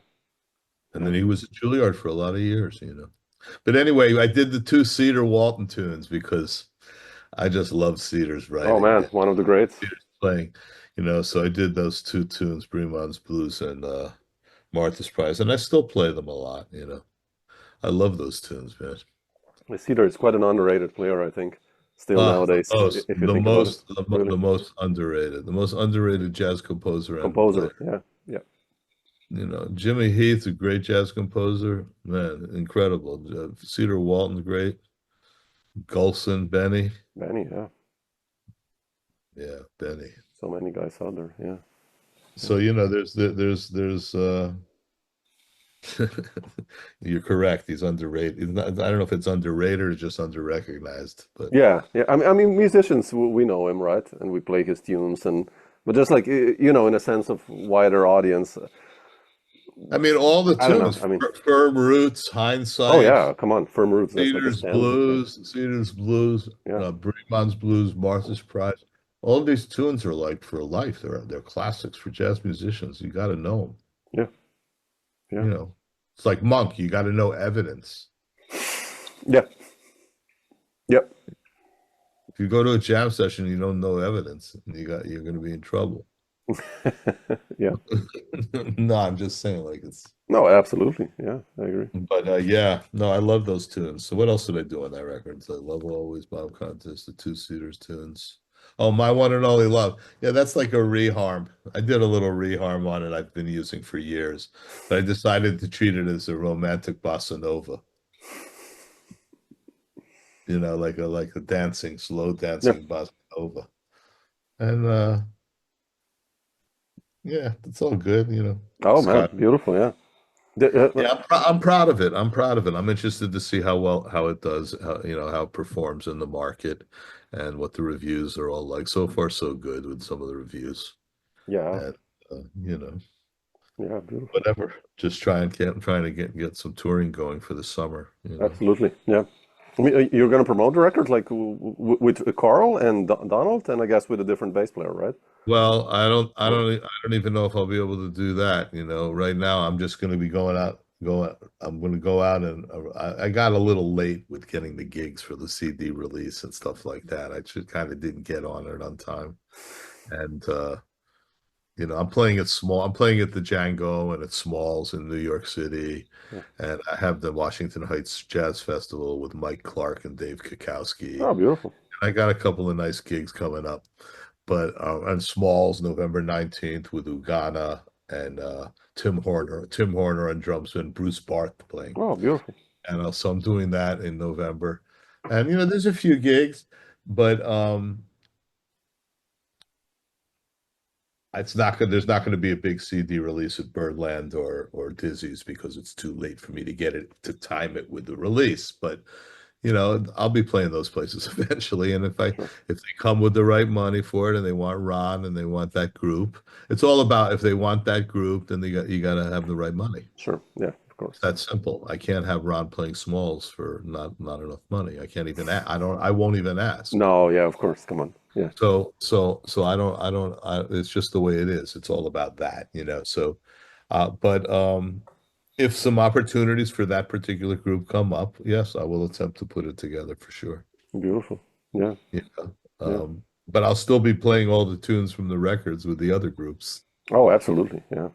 [SPEAKER 3] and then he was at Juilliard for a lot of years, you know. But anyway, I did the 2 Cedar Walton tunes because I just love Cedar's writing.
[SPEAKER 2] Oh man, one of the greats.
[SPEAKER 3] Cedar's playing, you know, so I did those 2 tunes, Bremon's Blues and Martha's Prize, and I still play them a lot, you know. I love those tunes, man.
[SPEAKER 2] Cedar is quite an underrated player, I think, still nowadays.
[SPEAKER 3] The most underrated jazz composer.
[SPEAKER 2] Yeah.
[SPEAKER 3] You know, Jimmy Heath, a great jazz composer, man, incredible. Cedar Walton, great. Gulson, Benny,
[SPEAKER 2] yeah.
[SPEAKER 3] Yeah, Benny.
[SPEAKER 2] So many guys out there, yeah.
[SPEAKER 3] So, you know, there's you're correct. He's underrated. I don't know if it's underrated or just underrecognized, but
[SPEAKER 2] yeah. I mean, musicians, we know him, right? And we play his tunes, but just like, you know, in a sense of wider audience,
[SPEAKER 3] I mean, all the
[SPEAKER 2] I don't know.
[SPEAKER 3] tunes,
[SPEAKER 2] I mean,
[SPEAKER 3] Firm Roots,
[SPEAKER 2] oh
[SPEAKER 3] Hindsight,
[SPEAKER 2] yeah, come on, Firm Roots. That's like a standard.
[SPEAKER 3] Cedars Blues,
[SPEAKER 2] Yeah,
[SPEAKER 3] Bremon's Blues, Martha's Prize. All these tunes are like for life. They're classics for jazz musicians. You got to know them.
[SPEAKER 2] yeah, yeah,
[SPEAKER 3] You know, it's like Monk. You got to know Evidence.
[SPEAKER 2] yeah, yeah,
[SPEAKER 3] If you go to a jam session, and you don't know Evidence, you're going to be in trouble.
[SPEAKER 2] yeah.
[SPEAKER 3] No, I'm just saying, like it's.
[SPEAKER 2] No, absolutely. Yeah, I agree.
[SPEAKER 3] But yeah, no, I love those tunes. So what else did I do on that record? So I love Always, Bop Contest, the Two Seaters tunes. Oh, My One and Only Love. Yeah, that's like a reharm. I did a little reharm on it I've been using for years, but I decided to treat it as a romantic bossa nova. You know, like a dancing, slow
[SPEAKER 2] Yeah.
[SPEAKER 3] dancing bossa nova. And yeah, it's all good, you know.
[SPEAKER 2] Oh man,
[SPEAKER 3] Scott.
[SPEAKER 2] beautiful. Yeah.
[SPEAKER 3] Yeah, I'm proud of it. I'm proud of it. I'm interested to see how it does, how it performs in the market and what the reviews are all like. So far, so good with some of the reviews.
[SPEAKER 2] Yeah.
[SPEAKER 3] And
[SPEAKER 2] Yeah. Beautiful.
[SPEAKER 3] whatever. Just trying to get some touring going for the summer, you know.
[SPEAKER 2] Absolutely. Yeah. I mean, you're going to promote the record like with Carl and Donald, and I guess with a different bass player, right?
[SPEAKER 3] Well,
[SPEAKER 2] Yeah.
[SPEAKER 3] I don't even know if I'll be able to do that. You know, right now I'm just going to be I'm going to go out and I got a little late with getting the gigs for the CD release and stuff like that. I just kind of didn't get on it on time. And, I'm playing it small. I'm playing at the Django and at Smalls in New York City.
[SPEAKER 2] Yeah.
[SPEAKER 3] And I have the Washington Heights Jazz Festival with Mike Clark and Dave Kukowski.
[SPEAKER 2] Oh, beautiful.
[SPEAKER 3] I got a couple of nice gigs coming up. But and Smalls, November 19th with Ugana and Tim Horner on drums and Bruce Barth playing.
[SPEAKER 2] Oh, beautiful.
[SPEAKER 3] And so I'm doing that in November. And there's a few gigs, but there's not going to be a big CD release at Birdland or Dizzy's because it's too late for me to get it to time it with the release. But I'll be playing those places eventually. And
[SPEAKER 2] Sure.
[SPEAKER 3] if they come with the right money for it and they want Ron and they want that group, it's all about if they want that group, then you got to have the right money.
[SPEAKER 2] Sure. Yeah, of course.
[SPEAKER 3] It's that simple. I can't have Ron playing Smalls for not enough money. I can't even I won't even ask.
[SPEAKER 2] No, yeah, of course. Come on. Yeah.
[SPEAKER 3] So it's just the way it is. It's all about that, So but if some opportunities for that particular group come up, yes, I will attempt to put it together for sure.
[SPEAKER 2] Beautiful. Yeah.
[SPEAKER 3] Yeah. But I'll still be playing all the tunes from the records with the other groups.
[SPEAKER 2] Oh, absolutely. Yeah.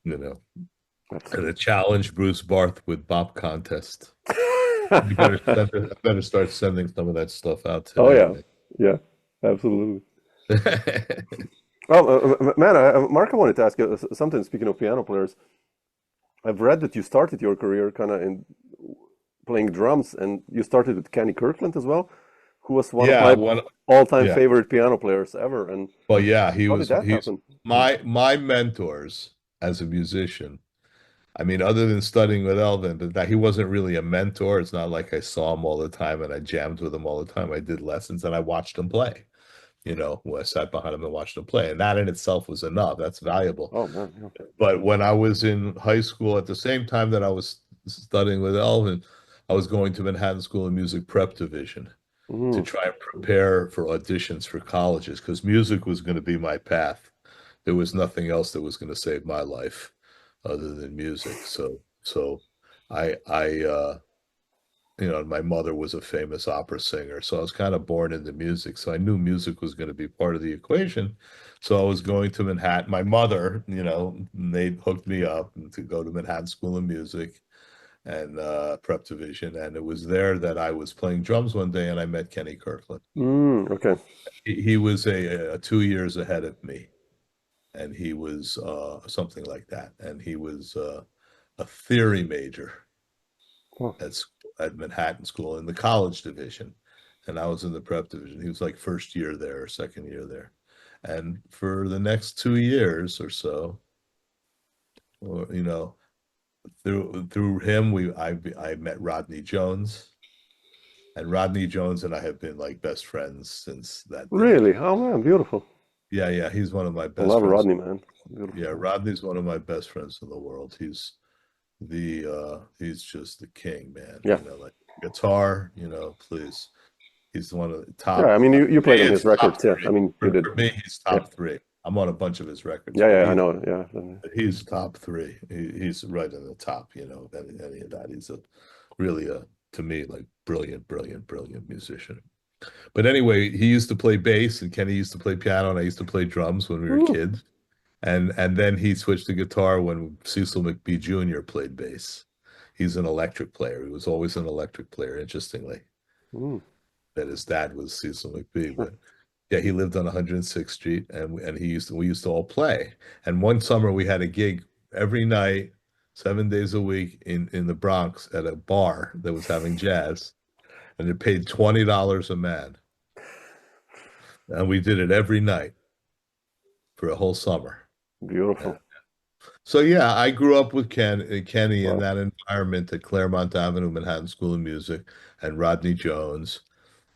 [SPEAKER 3] And a challenge Bruce Barth with Bop Contest. I better start sending some of that stuff out today.
[SPEAKER 2] Oh yeah. Yeah. Absolutely. Well, man, Mark, I wanted to ask you something. Speaking of piano players, I've read that you started your career kind of in playing drums, and you started with Kenny Kirkland as well, who was one of my all-time favorite piano players ever. And
[SPEAKER 3] well, yeah,
[SPEAKER 2] how did that happen?
[SPEAKER 3] My mentors as a musician. I mean, other than studying with Elvin, but that he wasn't really a mentor. It's not like I saw him all the time and I jammed with him all the time. I did lessons and I watched him play. I sat behind him and watched him play, and that in itself was enough. That's valuable.
[SPEAKER 2] Oh man. Okay.
[SPEAKER 3] But when I was in high school, at the same time that I was studying with Elvin, I was going to Manhattan School of Music Prep Division to try and prepare for auditions for colleges because music was going to be my path. There was nothing else that was going to save my life other than music. So I my mother was a famous opera singer, so I was kind of born into music. So I knew music was going to be part of the equation. So I was going to Manhattan. My mother, they hooked me up to go to Manhattan School of Music and Prep Division. And it was there that I was playing drums one day and I met Kenny Kirkland.
[SPEAKER 2] Okay.
[SPEAKER 3] He was a 2 years ahead of me. And he was something like that. And he was a theory major at Manhattan School in the college division. And I was in the prep division. He was like first year there or second year there. And for the next 2 years or so, through him, I met Rodney Jones. And Rodney Jones and I have been like best friends since that day.
[SPEAKER 2] Really? Oh man, beautiful.
[SPEAKER 3] Yeah, he's one of my
[SPEAKER 2] I
[SPEAKER 3] best
[SPEAKER 2] love
[SPEAKER 3] friends.
[SPEAKER 2] Rodney, man. Beautiful.
[SPEAKER 3] Yeah, Rodney's one of my best friends in the world. He's just the king, man.
[SPEAKER 2] Yeah.
[SPEAKER 3] Like guitar, please. He's one of the
[SPEAKER 2] Yeah,
[SPEAKER 3] top.
[SPEAKER 2] I mean, you
[SPEAKER 3] For
[SPEAKER 2] played
[SPEAKER 3] me,
[SPEAKER 2] on his
[SPEAKER 3] it's
[SPEAKER 2] records,
[SPEAKER 3] top
[SPEAKER 2] yeah. I
[SPEAKER 3] three.
[SPEAKER 2] mean, you did.
[SPEAKER 3] For me, he's
[SPEAKER 2] Yeah.
[SPEAKER 3] top three. I'm on a bunch of his records,
[SPEAKER 2] Yeah,
[SPEAKER 3] but
[SPEAKER 2] yeah, I know. Yeah.
[SPEAKER 3] he's top three. He's right in the top, of any of that. He's really to me, like brilliant, brilliant, brilliant musician. But anyway, he used to play bass and Kenny used to play piano and I used to play drums when we were
[SPEAKER 2] Ooh.
[SPEAKER 3] kids. And then he switched to guitar when Cecil McBee Jr. played bass. He's an electric player. He was always an electric player, interestingly.
[SPEAKER 2] Mm,
[SPEAKER 3] That his dad was Cecil McBee,
[SPEAKER 2] sure.
[SPEAKER 3] but yeah, he lived on 106th Street and we used to all play. And one summer we had a gig every night, 7 days a week in the Bronx at a bar that was having jazz, and it paid $20 a man. And we did it every night for a whole summer.
[SPEAKER 2] Beautiful.
[SPEAKER 3] Yeah. So yeah, I grew up with Kenny in
[SPEAKER 2] Wow.
[SPEAKER 3] that environment at Claremont Avenue, Manhattan School of Music, and Rodney Jones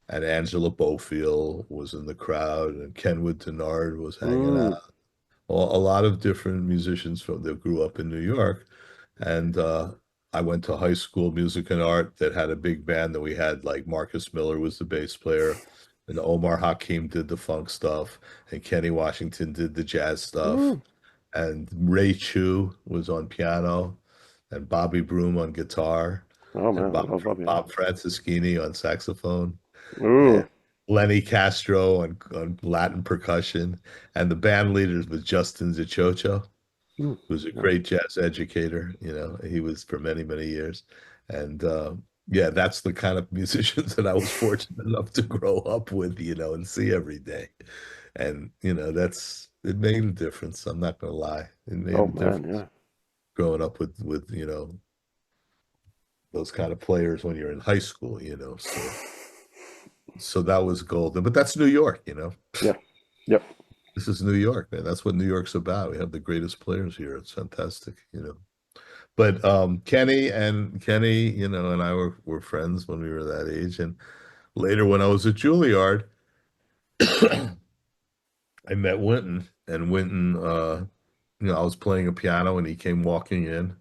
[SPEAKER 3] and Angela Bofield was in the crowd, and Kenwood Denard was hanging
[SPEAKER 2] Mm,
[SPEAKER 3] out. A lot of different musicians that grew up in New York, and I went to high school music and art that had a big band that we had, like Marcus Miller was the bass player, and Omar Hakim did the funk stuff, and Kenny Washington did the jazz stuff,
[SPEAKER 2] mm.
[SPEAKER 3] and Ray Chu was on piano, and Bobby Broom on guitar,
[SPEAKER 2] Oh,
[SPEAKER 3] and
[SPEAKER 2] man, I love Bobby.
[SPEAKER 3] Bob Franceschini on saxophone,
[SPEAKER 2] Ooh.
[SPEAKER 3] and Lenny Castro on Latin percussion, and the band leaders was Justin Zachocho,
[SPEAKER 2] Mm,
[SPEAKER 3] who was a
[SPEAKER 2] yeah.
[SPEAKER 3] great jazz educator. He was for many, many years. And yeah, that's the kind of musicians that I was fortunate enough to grow up with, and see every day. And, it made a difference. I'm not gonna lie. It made
[SPEAKER 2] Oh,
[SPEAKER 3] a
[SPEAKER 2] man,
[SPEAKER 3] difference
[SPEAKER 2] yeah.
[SPEAKER 3] growing up with those kind of players when you're in high school, so that was golden. But that's New York.
[SPEAKER 2] Yeah. Yep.
[SPEAKER 3] This is New York, man. That's what New York's about. We have the greatest players here. It's fantastic. But Kenny, and I were friends when we were that age. And later when I was at Juilliard, I met Wynton, and Wynton, I was playing a piano and he came walking in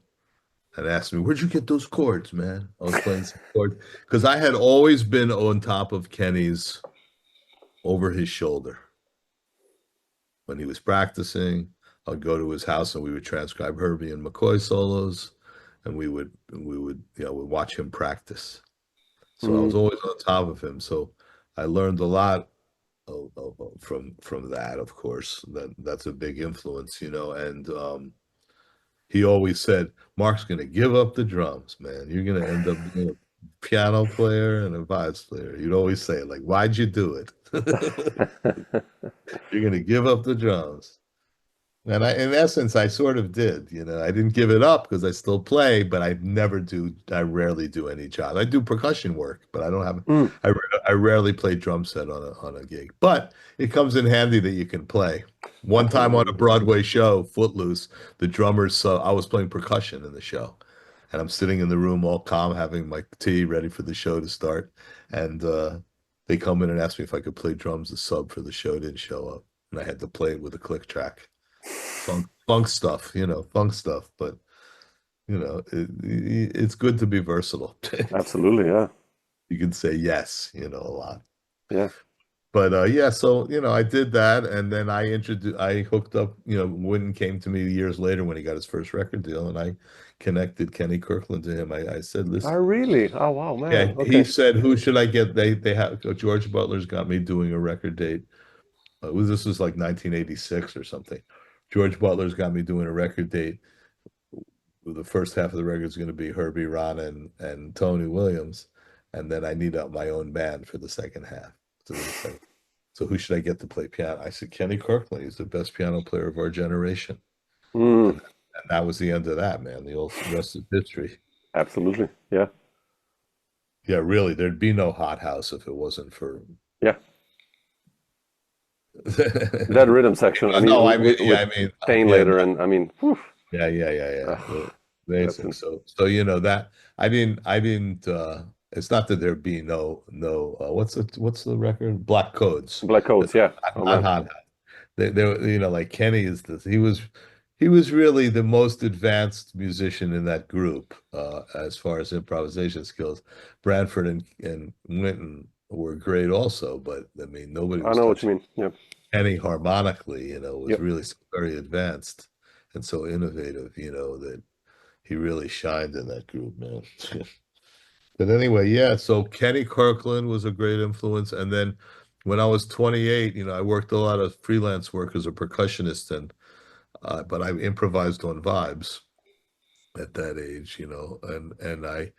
[SPEAKER 3] and asked me, "Where'd you get those chords, man?" I was playing some chords because I had always been on top of Kenny's over his shoulder. When he was practicing, I'd go to his house and we would transcribe Herbie and McCoy solos, and we'd watch him practice. So I was
[SPEAKER 2] Mm,
[SPEAKER 3] always on top of him. So I learned a lot from that, of course. That's a big influence. And he always said, "Mark's gonna give up the drums, man. You're gonna end up being a piano player and a bass player." You'd always say, like, "Why'd you do it?" You're gonna give up the drums. And in essence, I sort of did. I didn't give it up because I still play, but I rarely do any jobs. I do percussion work, but I don't have,
[SPEAKER 2] mm.
[SPEAKER 3] I rarely play drum set on a gig. But it comes in handy that you can play. One time on a
[SPEAKER 2] Absolutely.
[SPEAKER 3] Broadway show, Footloose, the drummers, so I was playing percussion in the show. And I'm sitting in the room all calm, having my tea, ready for the show to start. And they come in and ask me if I could play drums. The sub for the show didn't show up. And I had to play it with a click track. Funk stuff. But it's good to be versatile.
[SPEAKER 2] Absolutely, yeah.
[SPEAKER 3] You can say yes, a lot.
[SPEAKER 2] Yeah.
[SPEAKER 3] But yeah, so I did that, and then I hooked up. Wynton came to me years later when he got his first record deal, and I connected Kenny Kirkland to him. I said,
[SPEAKER 2] Oh,
[SPEAKER 3] "Listen."
[SPEAKER 2] really? Oh, wow,
[SPEAKER 3] Yeah,
[SPEAKER 2] man.
[SPEAKER 3] he
[SPEAKER 2] Okay.
[SPEAKER 3] said, "Who should I get?" They have George Butler's got me doing a record date. This was like 1986 or something. George Butler's got me doing a record date. The first half of the record is going to be Herbie, Ron, and Tony Williams, and then I need my own band for the second half. So who should I get to play piano? I said Kenny Kirkland. He's the best piano player of our generation,
[SPEAKER 2] Mm,
[SPEAKER 3] and that was the end of that, man. The old rest is history.
[SPEAKER 2] absolutely. Yeah.
[SPEAKER 3] Yeah, really, there'd be no Hot House if it wasn't for.
[SPEAKER 2] Yeah. That rhythm section, I mean,
[SPEAKER 3] No, I mean,
[SPEAKER 2] with Pain
[SPEAKER 3] yeah,
[SPEAKER 2] later, and I mean, whew,
[SPEAKER 3] yeah.
[SPEAKER 2] that's
[SPEAKER 3] Amazing. So that I didn't. It's not that there be no. What's the record? Black Codes.
[SPEAKER 2] Black Coats, yeah. Oh,
[SPEAKER 3] Not
[SPEAKER 2] man.
[SPEAKER 3] Hot House. you know, like Kenny is this. He was really the most advanced musician in that group, as far as improvisation skills. Branford and Winton were great also, but I mean, nobody
[SPEAKER 2] I
[SPEAKER 3] was
[SPEAKER 2] know what you
[SPEAKER 3] touching
[SPEAKER 2] mean. Yeah.
[SPEAKER 3] Kenny harmonically, was
[SPEAKER 2] Yep.
[SPEAKER 3] really very advanced and so innovative, that he really shined in that group, man. But anyway, yeah, so Kenny Kirkland was a great influence. And then when I was 28, I worked a lot of freelance work as a percussionist, and but I improvised on vibes at that age, and I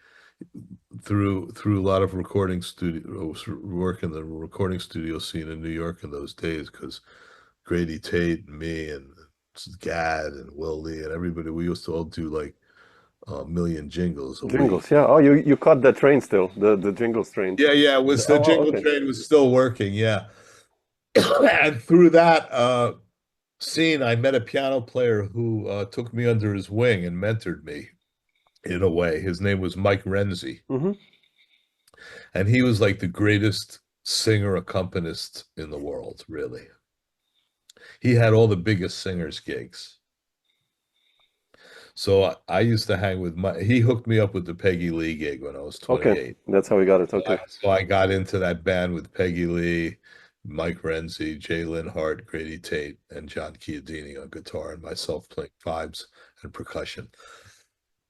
[SPEAKER 3] through a lot of recording studio work in the recording studio scene in New York in those days, because Grady Tate and me and Gad and Will Lee and everybody, we used to all do like a million jingles a
[SPEAKER 2] Jingles.
[SPEAKER 3] week.
[SPEAKER 2] Yeah. Oh, you caught that train still, the jingles train.
[SPEAKER 3] Yeah, yeah, it was the
[SPEAKER 2] Oh, wow,
[SPEAKER 3] jingle
[SPEAKER 2] okay.
[SPEAKER 3] train was still working, yeah. And through that scene, I met a piano player who took me under his wing and mentored me in a way. His name was Mike Renzi,
[SPEAKER 2] Hmm.
[SPEAKER 3] and he was like the greatest singer accompanist in the world, really. He had all the biggest singers gigs. So I used to hang with he hooked me up with the Peggy Lee gig when I was
[SPEAKER 2] Okay.
[SPEAKER 3] 28.
[SPEAKER 2] That's how we got it.
[SPEAKER 3] So
[SPEAKER 2] Okay.
[SPEAKER 3] I got into that band with Peggy Lee, Mike Renzi, Jay Lynn Hart, Grady Tate, and John Chiodini on guitar, and myself playing vibes and percussion.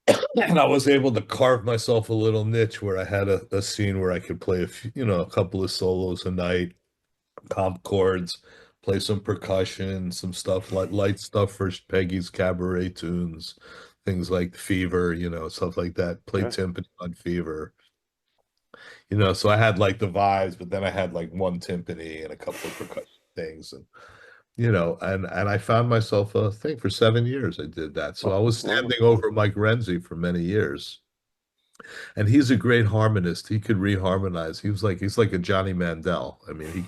[SPEAKER 3] And I was able to carve myself a little niche where I had a scene where I could play a couple of solos a night, comp chords, play some percussion, some stuff like light stuff for Peggy's cabaret tunes, things like Fever, stuff like that. Play
[SPEAKER 2] Yeah.
[SPEAKER 3] timpani on Fever. So I had like the vibes, but then I had like one timpani and a couple of percussion things, and I found myself a thing for 7 years. I did that. So
[SPEAKER 2] Oh,
[SPEAKER 3] I was
[SPEAKER 2] wow.
[SPEAKER 3] standing over Mike Renzi for many years, and he's a great harmonist. He could reharmonize. He's like a Johnny Mandel. I mean, he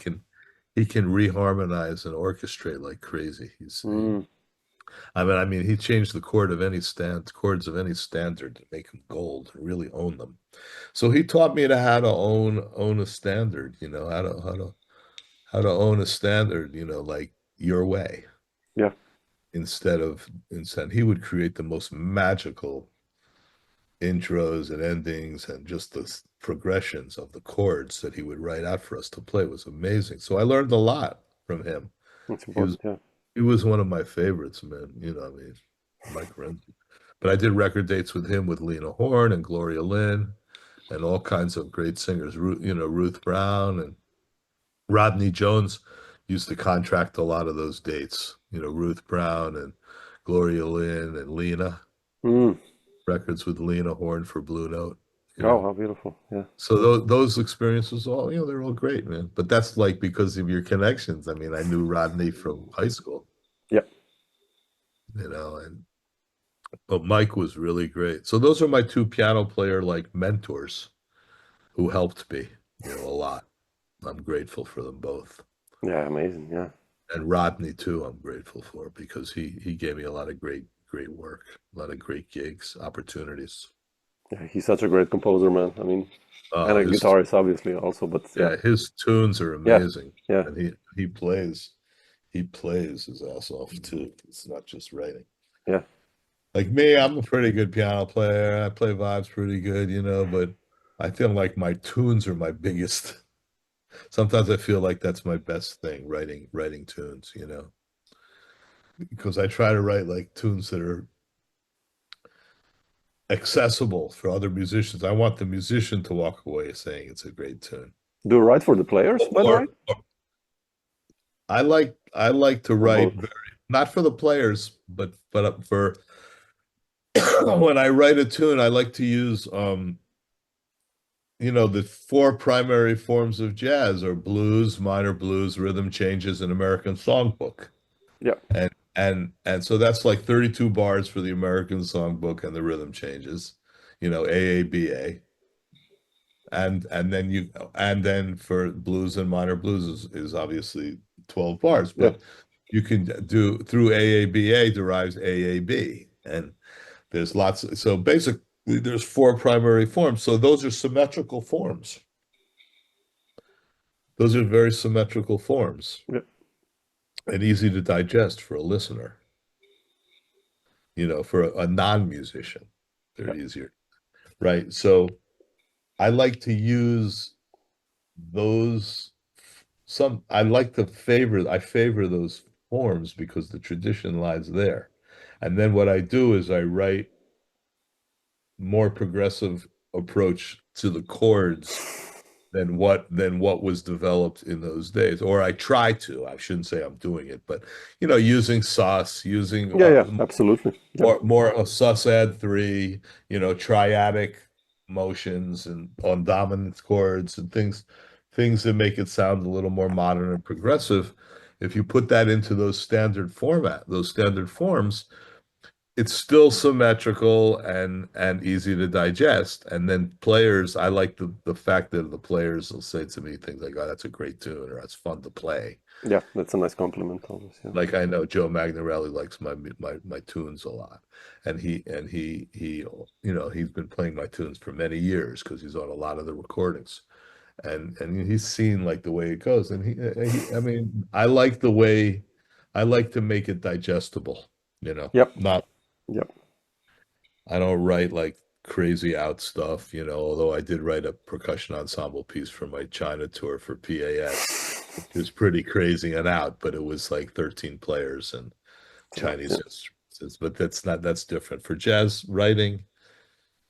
[SPEAKER 3] can reharmonize and orchestrate like crazy.
[SPEAKER 2] Mm.
[SPEAKER 3] I mean, he changed the chords of any standard to make them gold and really own them. So he taught me to how to own a standard, how to own a standard, like your way,
[SPEAKER 2] Yeah.
[SPEAKER 3] instead he would create the most magical intros and endings, and just the progressions of the chords that he would write out for us to play was amazing. So I learned a lot from him.
[SPEAKER 2] That's
[SPEAKER 3] He was
[SPEAKER 2] important. Yeah.
[SPEAKER 3] he was one of my favorites, man. I mean, Mike Renzi. But I did record dates with him with Lena Horne and Gloria Lynn and all kinds of great singers. Ruth Brown and Rodney Jones used to contract a lot of those dates. Ruth Brown and Gloria Lynn and Lena,
[SPEAKER 2] Mm.
[SPEAKER 3] records with Lena Horne for Blue Note. You
[SPEAKER 2] Oh,
[SPEAKER 3] know,
[SPEAKER 2] how beautiful. Yeah.
[SPEAKER 3] so those experiences, all they're all great, man. But that's like because of your connections. I mean, I knew Rodney from high school,
[SPEAKER 2] Yeah.
[SPEAKER 3] and but Mike was really great. So those are my two piano player like mentors who helped me, a lot. I'm grateful for them both.
[SPEAKER 2] Yeah. Amazing. Yeah.
[SPEAKER 3] And Rodney too, I'm grateful for, because he gave me a lot of great work, a lot of great gigs, opportunities.
[SPEAKER 2] Yeah. He's such a great composer, man. I mean, and
[SPEAKER 3] Uh,
[SPEAKER 2] a
[SPEAKER 3] his
[SPEAKER 2] guitarist, obviously, also. But yeah.
[SPEAKER 3] yeah, his tunes are
[SPEAKER 2] Yeah.
[SPEAKER 3] amazing,
[SPEAKER 2] Yeah.
[SPEAKER 3] and he plays his ass off too. It's not just writing.
[SPEAKER 2] Yeah.
[SPEAKER 3] Like me, I'm a pretty good piano player. I play vibes pretty good, but I feel like my tunes are my biggest. Sometimes I feel like that's my best thing, writing tunes, because I try to write like tunes that are accessible for other musicians. I want the musician to walk away saying it's a great tune.
[SPEAKER 2] Do you write for the players, by the way?
[SPEAKER 3] Or I like to
[SPEAKER 2] Or
[SPEAKER 3] write
[SPEAKER 2] both?
[SPEAKER 3] not for the players, but for when I write a tune, I like to use the four primary forms of jazz are blues, minor blues, rhythm changes, and American songbook.
[SPEAKER 2] Yeah.
[SPEAKER 3] And so that's like 32 bars for the American songbook and the rhythm changes, AABA. And then for blues and minor blues is obviously 12 bars,
[SPEAKER 2] Yeah.
[SPEAKER 3] but you can do through AABA derives AAB. And so basically there's four primary forms. So those are symmetrical forms. Those are very symmetrical forms.
[SPEAKER 2] Yeah.
[SPEAKER 3] and easy to digest for a listener. For a non-musician, they're
[SPEAKER 2] Yeah.
[SPEAKER 3] easier, right? So I like to use those I favor those forms because the tradition lies there. And then what I do is I write more progressive approach to the chords than what was developed in those days. Or I try to. I shouldn't say I'm doing it, but using sus, using
[SPEAKER 2] Yeah, yeah, absolutely. Yeah.
[SPEAKER 3] more a sus add three, triadic motions and on dominant chords and things that make it sound a little more modern and progressive. If you put that into those standard forms, it's still symmetrical and easy to digest. And then players, I like the fact that the players will say to me things like, "Oh, that's a great tune," or "That's fun to play."
[SPEAKER 2] Yeah, that's a nice compliment always. Yeah.
[SPEAKER 3] Like I know Joe Magnarelli likes my tunes a lot, and he's been playing my tunes for many years because he's on a lot of the recordings, and he's seen like the way it goes, and I mean, I like to make it digestible,
[SPEAKER 2] Yep.
[SPEAKER 3] not
[SPEAKER 2] Yep.
[SPEAKER 3] I don't write like crazy out stuff, although I did write a percussion ensemble piece for my China tour for PAS. It was pretty crazy and out, but it was like 13 players and Chinese instruments. But that's different. For jazz writing,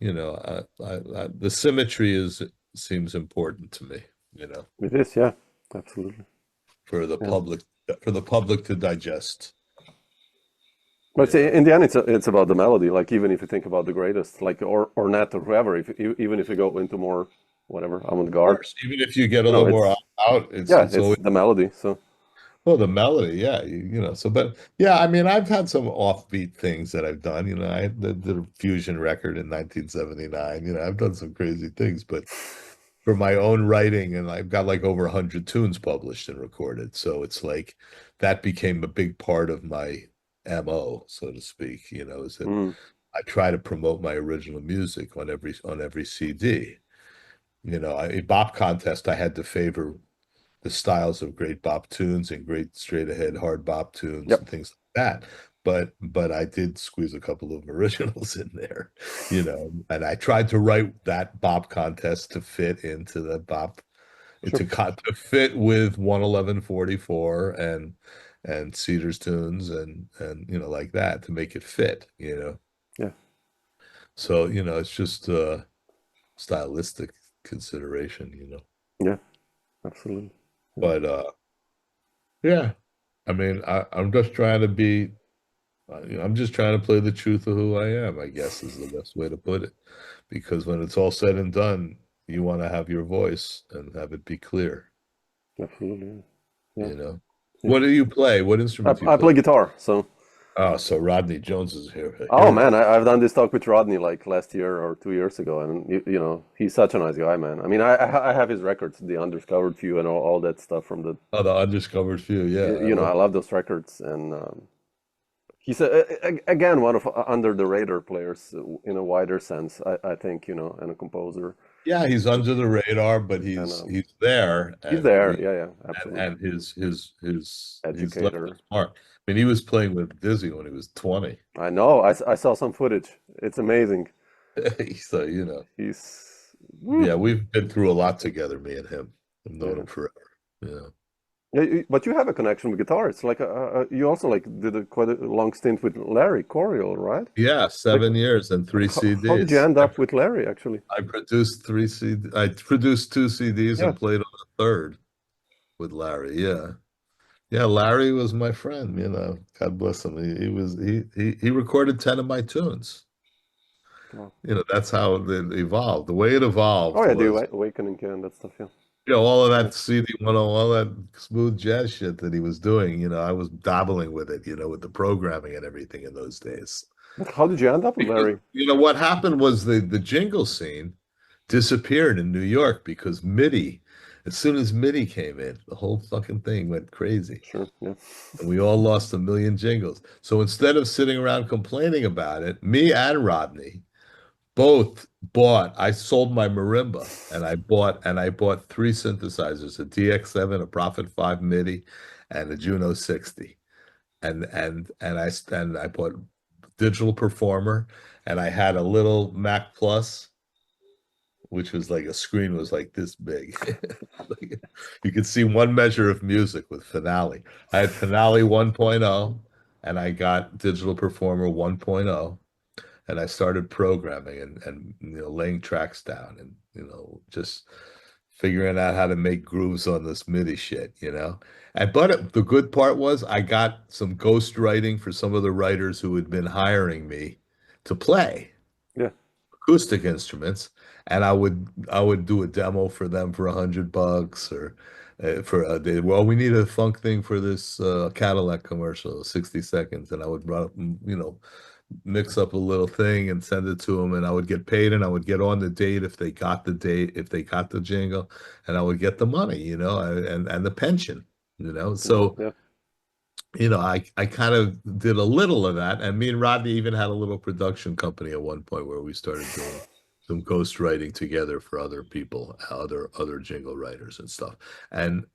[SPEAKER 3] the symmetry seems important to me,
[SPEAKER 2] It is. Yeah, absolutely.
[SPEAKER 3] for the
[SPEAKER 2] Yeah.
[SPEAKER 3] public to digest.
[SPEAKER 2] But in the end, it's about the melody. Like even if you think about the greatest, like Ornette or whoever, even if you go into more whatever avant-garde,
[SPEAKER 3] Even if you get a little more out, it's always
[SPEAKER 2] the melody. So
[SPEAKER 3] well, the melody, yeah, but yeah, I mean, I've had some offbeat things that I've done. I had the Fusion record in 1979. I've done some crazy things, but for my own writing, and I've got like over 100 tunes published and recorded, so it's like that became a big part of my MO, so to speak. Is that I try to promote my original music on every CD. A Bop Contest, I had to favor the styles of great bop tunes and great straight ahead hard bop tunes
[SPEAKER 2] yep,
[SPEAKER 3] and things like that. But I did squeeze a couple of originals in there, and I tried to write that Bop Contest to fit into the bop,
[SPEAKER 2] sure,
[SPEAKER 3] to fit with 11144 and Cedar's tunes and like that to make it fit.
[SPEAKER 2] yeah,
[SPEAKER 3] So it's just stylistic consideration.
[SPEAKER 2] yeah, absolutely. Yeah.
[SPEAKER 3] But yeah, I mean, I'm just trying to I'm just trying to play the truth of who I am, I guess is the best way to put it. Because when it's all said and done, you want to have your voice and have it be clear,
[SPEAKER 2] Absolutely. Yeah.
[SPEAKER 3] Yeah.
[SPEAKER 2] Yeah.
[SPEAKER 3] What do you play? What instrument do you
[SPEAKER 2] I
[SPEAKER 3] play?
[SPEAKER 2] play guitar, so.
[SPEAKER 3] Oh, so Rodney Jones is here.
[SPEAKER 2] Oh man, I've done this talk with Rodney like last year or 2 years ago, and he's such a nice guy, man. I mean, I have his records, the Undiscovered Few, and all that stuff from the.
[SPEAKER 3] Oh, the Undiscovered Few. Yeah, I
[SPEAKER 2] I
[SPEAKER 3] love
[SPEAKER 2] love those records, and he's again one of under the radar players in a wider sense. I think and a composer.
[SPEAKER 3] Yeah, he's under the radar, but
[SPEAKER 2] And
[SPEAKER 3] he's there,
[SPEAKER 2] he's
[SPEAKER 3] and
[SPEAKER 2] there. Yeah, absolutely.
[SPEAKER 3] and he's left
[SPEAKER 2] Educator.
[SPEAKER 3] his mark. I mean, he was playing with Dizzy when he was 20.
[SPEAKER 2] I know. I saw some footage. It's amazing.
[SPEAKER 3] So
[SPEAKER 2] He's.
[SPEAKER 3] yeah, we've been through a lot together, me and him. I've known
[SPEAKER 2] Yeah.
[SPEAKER 3] him forever. Yeah.
[SPEAKER 2] Yeah, but you have a connection with guitar. It's like you also like did quite a long stint with Larry Coryell, right?
[SPEAKER 3] Yeah, 7 years and three
[SPEAKER 2] How did you
[SPEAKER 3] CDs.
[SPEAKER 2] end up with Larry, actually?
[SPEAKER 3] I produced three CD. I produced two CDs
[SPEAKER 2] Yeah,
[SPEAKER 3] and played on the third with Larry. Yeah, yeah. Larry was my friend. God bless him. He recorded 10 of my tunes.
[SPEAKER 2] wow.
[SPEAKER 3] That's how it evolved. The way it evolved
[SPEAKER 2] Oh yeah,
[SPEAKER 3] was,
[SPEAKER 2] the Awakening and that stuff. Yeah.
[SPEAKER 3] all of
[SPEAKER 2] Yeah.
[SPEAKER 3] that CD 101, all that smooth jazz shit that he was doing. I was dabbling with it. With the programming and everything in those days.
[SPEAKER 2] But how did you end up with
[SPEAKER 3] Because,
[SPEAKER 2] Larry?
[SPEAKER 3] what happened was the jingle scene disappeared in New York because MIDI, as soon as MIDI came in, the whole fucking thing went crazy.
[SPEAKER 2] Sure. Yeah.
[SPEAKER 3] And we all lost a million jingles. So instead of sitting around complaining about it, me and Rodney both I sold my marimba and I bought three synthesizers, a DX7, a Prophet 5 MIDI, and a Juno 60. And I bought Digital Performer, and I had a little Mac Plus, which was like a screen was like this big. Like, you could see one measure of music with Finale. I had Finale 1.0, and I got Digital Performer 1.0, and I started programming and laying tracks down and just figuring out how to make grooves on this MIDI shit. But the good part was I got some ghost writing for some of the writers who had been hiring me to play
[SPEAKER 2] Yeah.
[SPEAKER 3] acoustic instruments, and I would do a demo for them for $100 or we need a funk thing for this Cadillac commercial, 60 seconds, and I would mix up a little thing and send it to them, and I would get paid, and I would get on the date if they got the jingle, and I would get the money, and the pension, so.
[SPEAKER 2] Yeah.
[SPEAKER 3] I kind of did a little of that, and me and Rodney even had a little production company at one point where we started doing some ghost writing together for other people, other jingle writers and stuff. And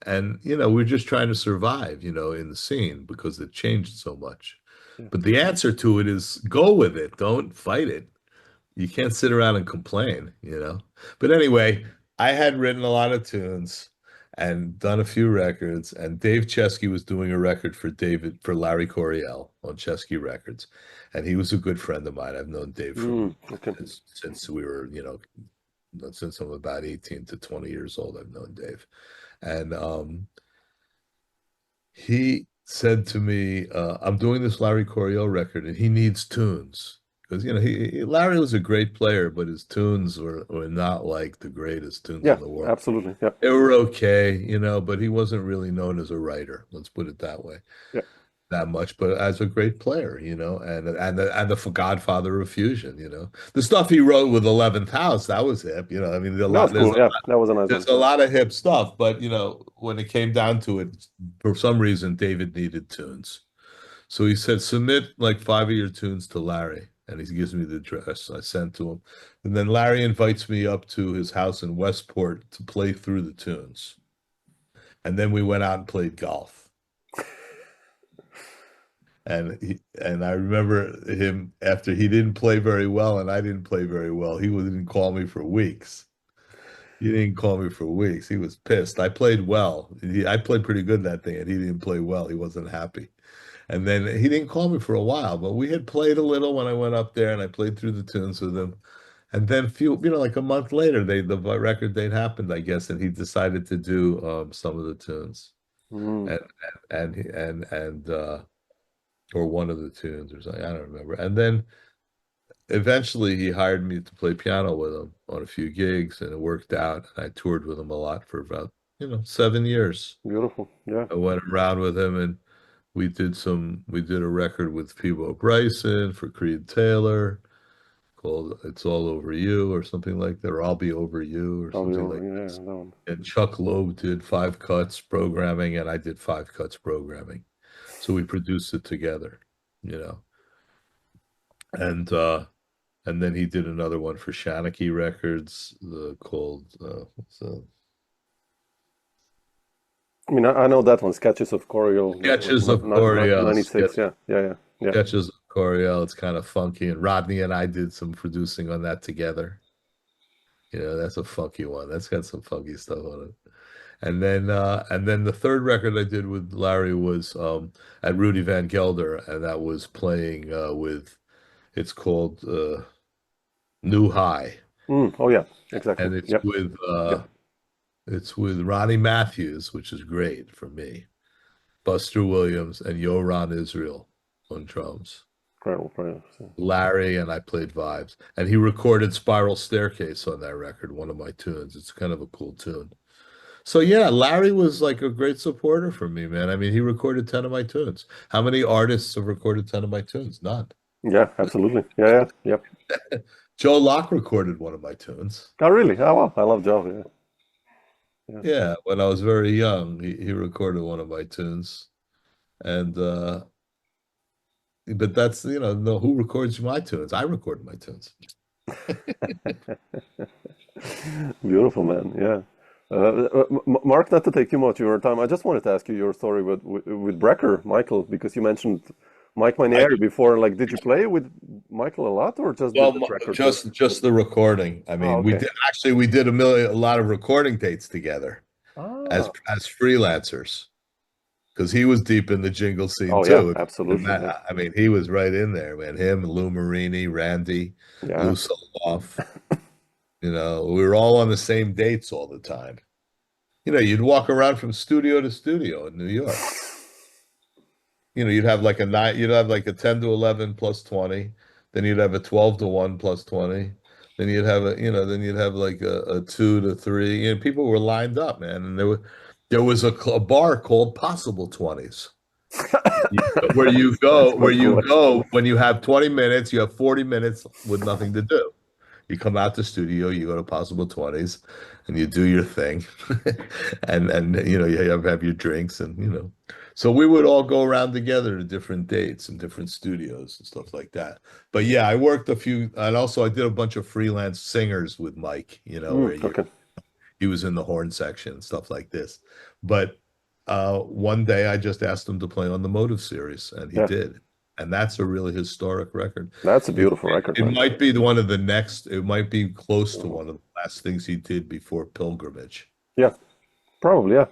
[SPEAKER 3] we're just trying to survive, in the scene because it changed so much.
[SPEAKER 2] Yeah.
[SPEAKER 3] But the answer to it is go with it. Don't fight it. You can't sit around and complain, But anyway, I had written a lot of tunes and done a few records, and Dave Chesky was doing a record for Larry Coryell on Chesky Records, and he was a good friend of mine. I've known Dave since we were, since I'm about 18 to 20 years old. I've known Dave, and he said to me, "I'm doing this Larry Coryell record, and he needs tunes." Because Larry was a great player, but his tunes were not like the greatest tunes in the world.
[SPEAKER 2] Absolutely. Yeah.
[SPEAKER 3] They were okay, but he wasn't really known as a writer. Let's put it that way.
[SPEAKER 2] Yeah.
[SPEAKER 3] That much, but as a great player, and the godfather of fusion, the stuff he wrote with 11th House, that was hip. I mean,
[SPEAKER 2] That was cool. Yeah, that was a nice
[SPEAKER 3] there's
[SPEAKER 2] one.
[SPEAKER 3] a lot of hip stuff, but when it came down to it, for some reason, David needed tunes. So he said, submit like 5 of your tunes to Larry. And he gives me the address. I sent to him. And then Larry invites me up to his house in Westport to play through the tunes. And then we went out and played golf. And I remember him, after he didn't play very well and I didn't play very well, he didn't call me for weeks. He didn't call me for weeks. He was pissed. I played well. I played pretty good that day, and he didn't play well. He wasn't happy. And then he didn't call me for a while, but we had played a little when I went up there, and I played through the tunes with him. And then like a month later, the record date happened, I guess, and he decided to do some of the tunes, or one of the tunes or something. I don't remember. And then eventually he hired me to play piano with him on a few gigs, and it worked out. And I toured with him a lot for about 7 years.
[SPEAKER 2] Beautiful. Yeah.
[SPEAKER 3] I went around with him, and we did a record with Peebo Bryson for Creed Taylor called It's All Over You or something like that, or I'll Be Over You or something like that.
[SPEAKER 2] That one.
[SPEAKER 3] And Chuck Loeb did 5 Cuts programming, and I did 5 Cuts programming. So we produced it together, And then he did another one for Shanachie Records called
[SPEAKER 2] I mean, I know that one, Sketches of Coryell.
[SPEAKER 3] Sketches of Coryell.
[SPEAKER 2] 96, yeah.
[SPEAKER 3] Sketches of Coryell. It's kind of funky, and Rodney and I did some producing on that together. That's a funky one. That's got some funky stuff on it. And then the third record I did with Larry was at Rudy Van Gelder, and that was playing it's called New High.
[SPEAKER 2] Oh yeah, exactly.
[SPEAKER 3] And it's it's with Ronnie Matthews, which is great for me, Buster Williams, and Yoran Israel on drums.
[SPEAKER 2] Incredible.
[SPEAKER 3] Larry and I played vibes, and he recorded Spiral Staircase on that record, one of my tunes. It's kind of a cool tune. So yeah, Larry was like a great supporter for me, man. I mean, he recorded 10 of my tunes. How many artists have recorded 10 of my tunes? None.
[SPEAKER 2] Yeah, absolutely. Yeah.
[SPEAKER 3] Joe Locke recorded one of my tunes.
[SPEAKER 2] Oh, really? Oh, wow. I love Joe.
[SPEAKER 3] Yeah, when I was very young, he recorded one of my tunes. And but that's, no, who records my tunes? I record my tunes.
[SPEAKER 2] Beautiful, man. Yeah. Mark, not to take too much of your time, I just wanted to ask you your story with Brecker, Michael, because you mentioned Mike
[SPEAKER 3] I
[SPEAKER 2] Manieri before. Like, did you play with Michael a lot, or just did
[SPEAKER 3] well,
[SPEAKER 2] the Brecker too?
[SPEAKER 3] just the recording. I
[SPEAKER 2] Oh,
[SPEAKER 3] mean,
[SPEAKER 2] okay.
[SPEAKER 3] we did a lot of recording dates together
[SPEAKER 2] Ah,
[SPEAKER 3] as freelancers because he was deep in the jingle scene
[SPEAKER 2] oh yeah,
[SPEAKER 3] too. And
[SPEAKER 2] absolutely. Yeah,
[SPEAKER 3] I mean, he was right in there, man. Him, Lou Marini, Randy,
[SPEAKER 2] yeah.
[SPEAKER 3] Lou Soloff. You know, we were all on the same dates all the time. You know, you'd walk around from studio to studio in New York. You know, you'd have like a 10 to 11 plus 20, then you'd have a 12 to 1 plus 20, then you'd have then you'd have like a 2 to 3. You know, people were lined up, man, and there was a bar called Possible 20s.
[SPEAKER 2] That's quite
[SPEAKER 3] Where you
[SPEAKER 2] cool, actually.
[SPEAKER 3] go when you have 20 minutes, you have 40 minutes with nothing to do. You come out the studio, you go to Possible 20s, and you do your thing, and you know you have your drinks, and you know, so we would all go around together to different dates and different studios and stuff like that. But yeah, I worked a few, and also I did a bunch of freelance singers with Mike. You know, where
[SPEAKER 2] Okay.
[SPEAKER 3] he was in the horn section and stuff like this. But one day I just asked him to play on the Motive series, and he
[SPEAKER 2] Yeah,
[SPEAKER 3] did. And that's a really historic record.
[SPEAKER 2] that's a beautiful record,
[SPEAKER 3] It
[SPEAKER 2] man.
[SPEAKER 3] might be one of the next, it might be close to one of the last things he did before Pilgrimage.
[SPEAKER 2] Yeah, probably. Yeah.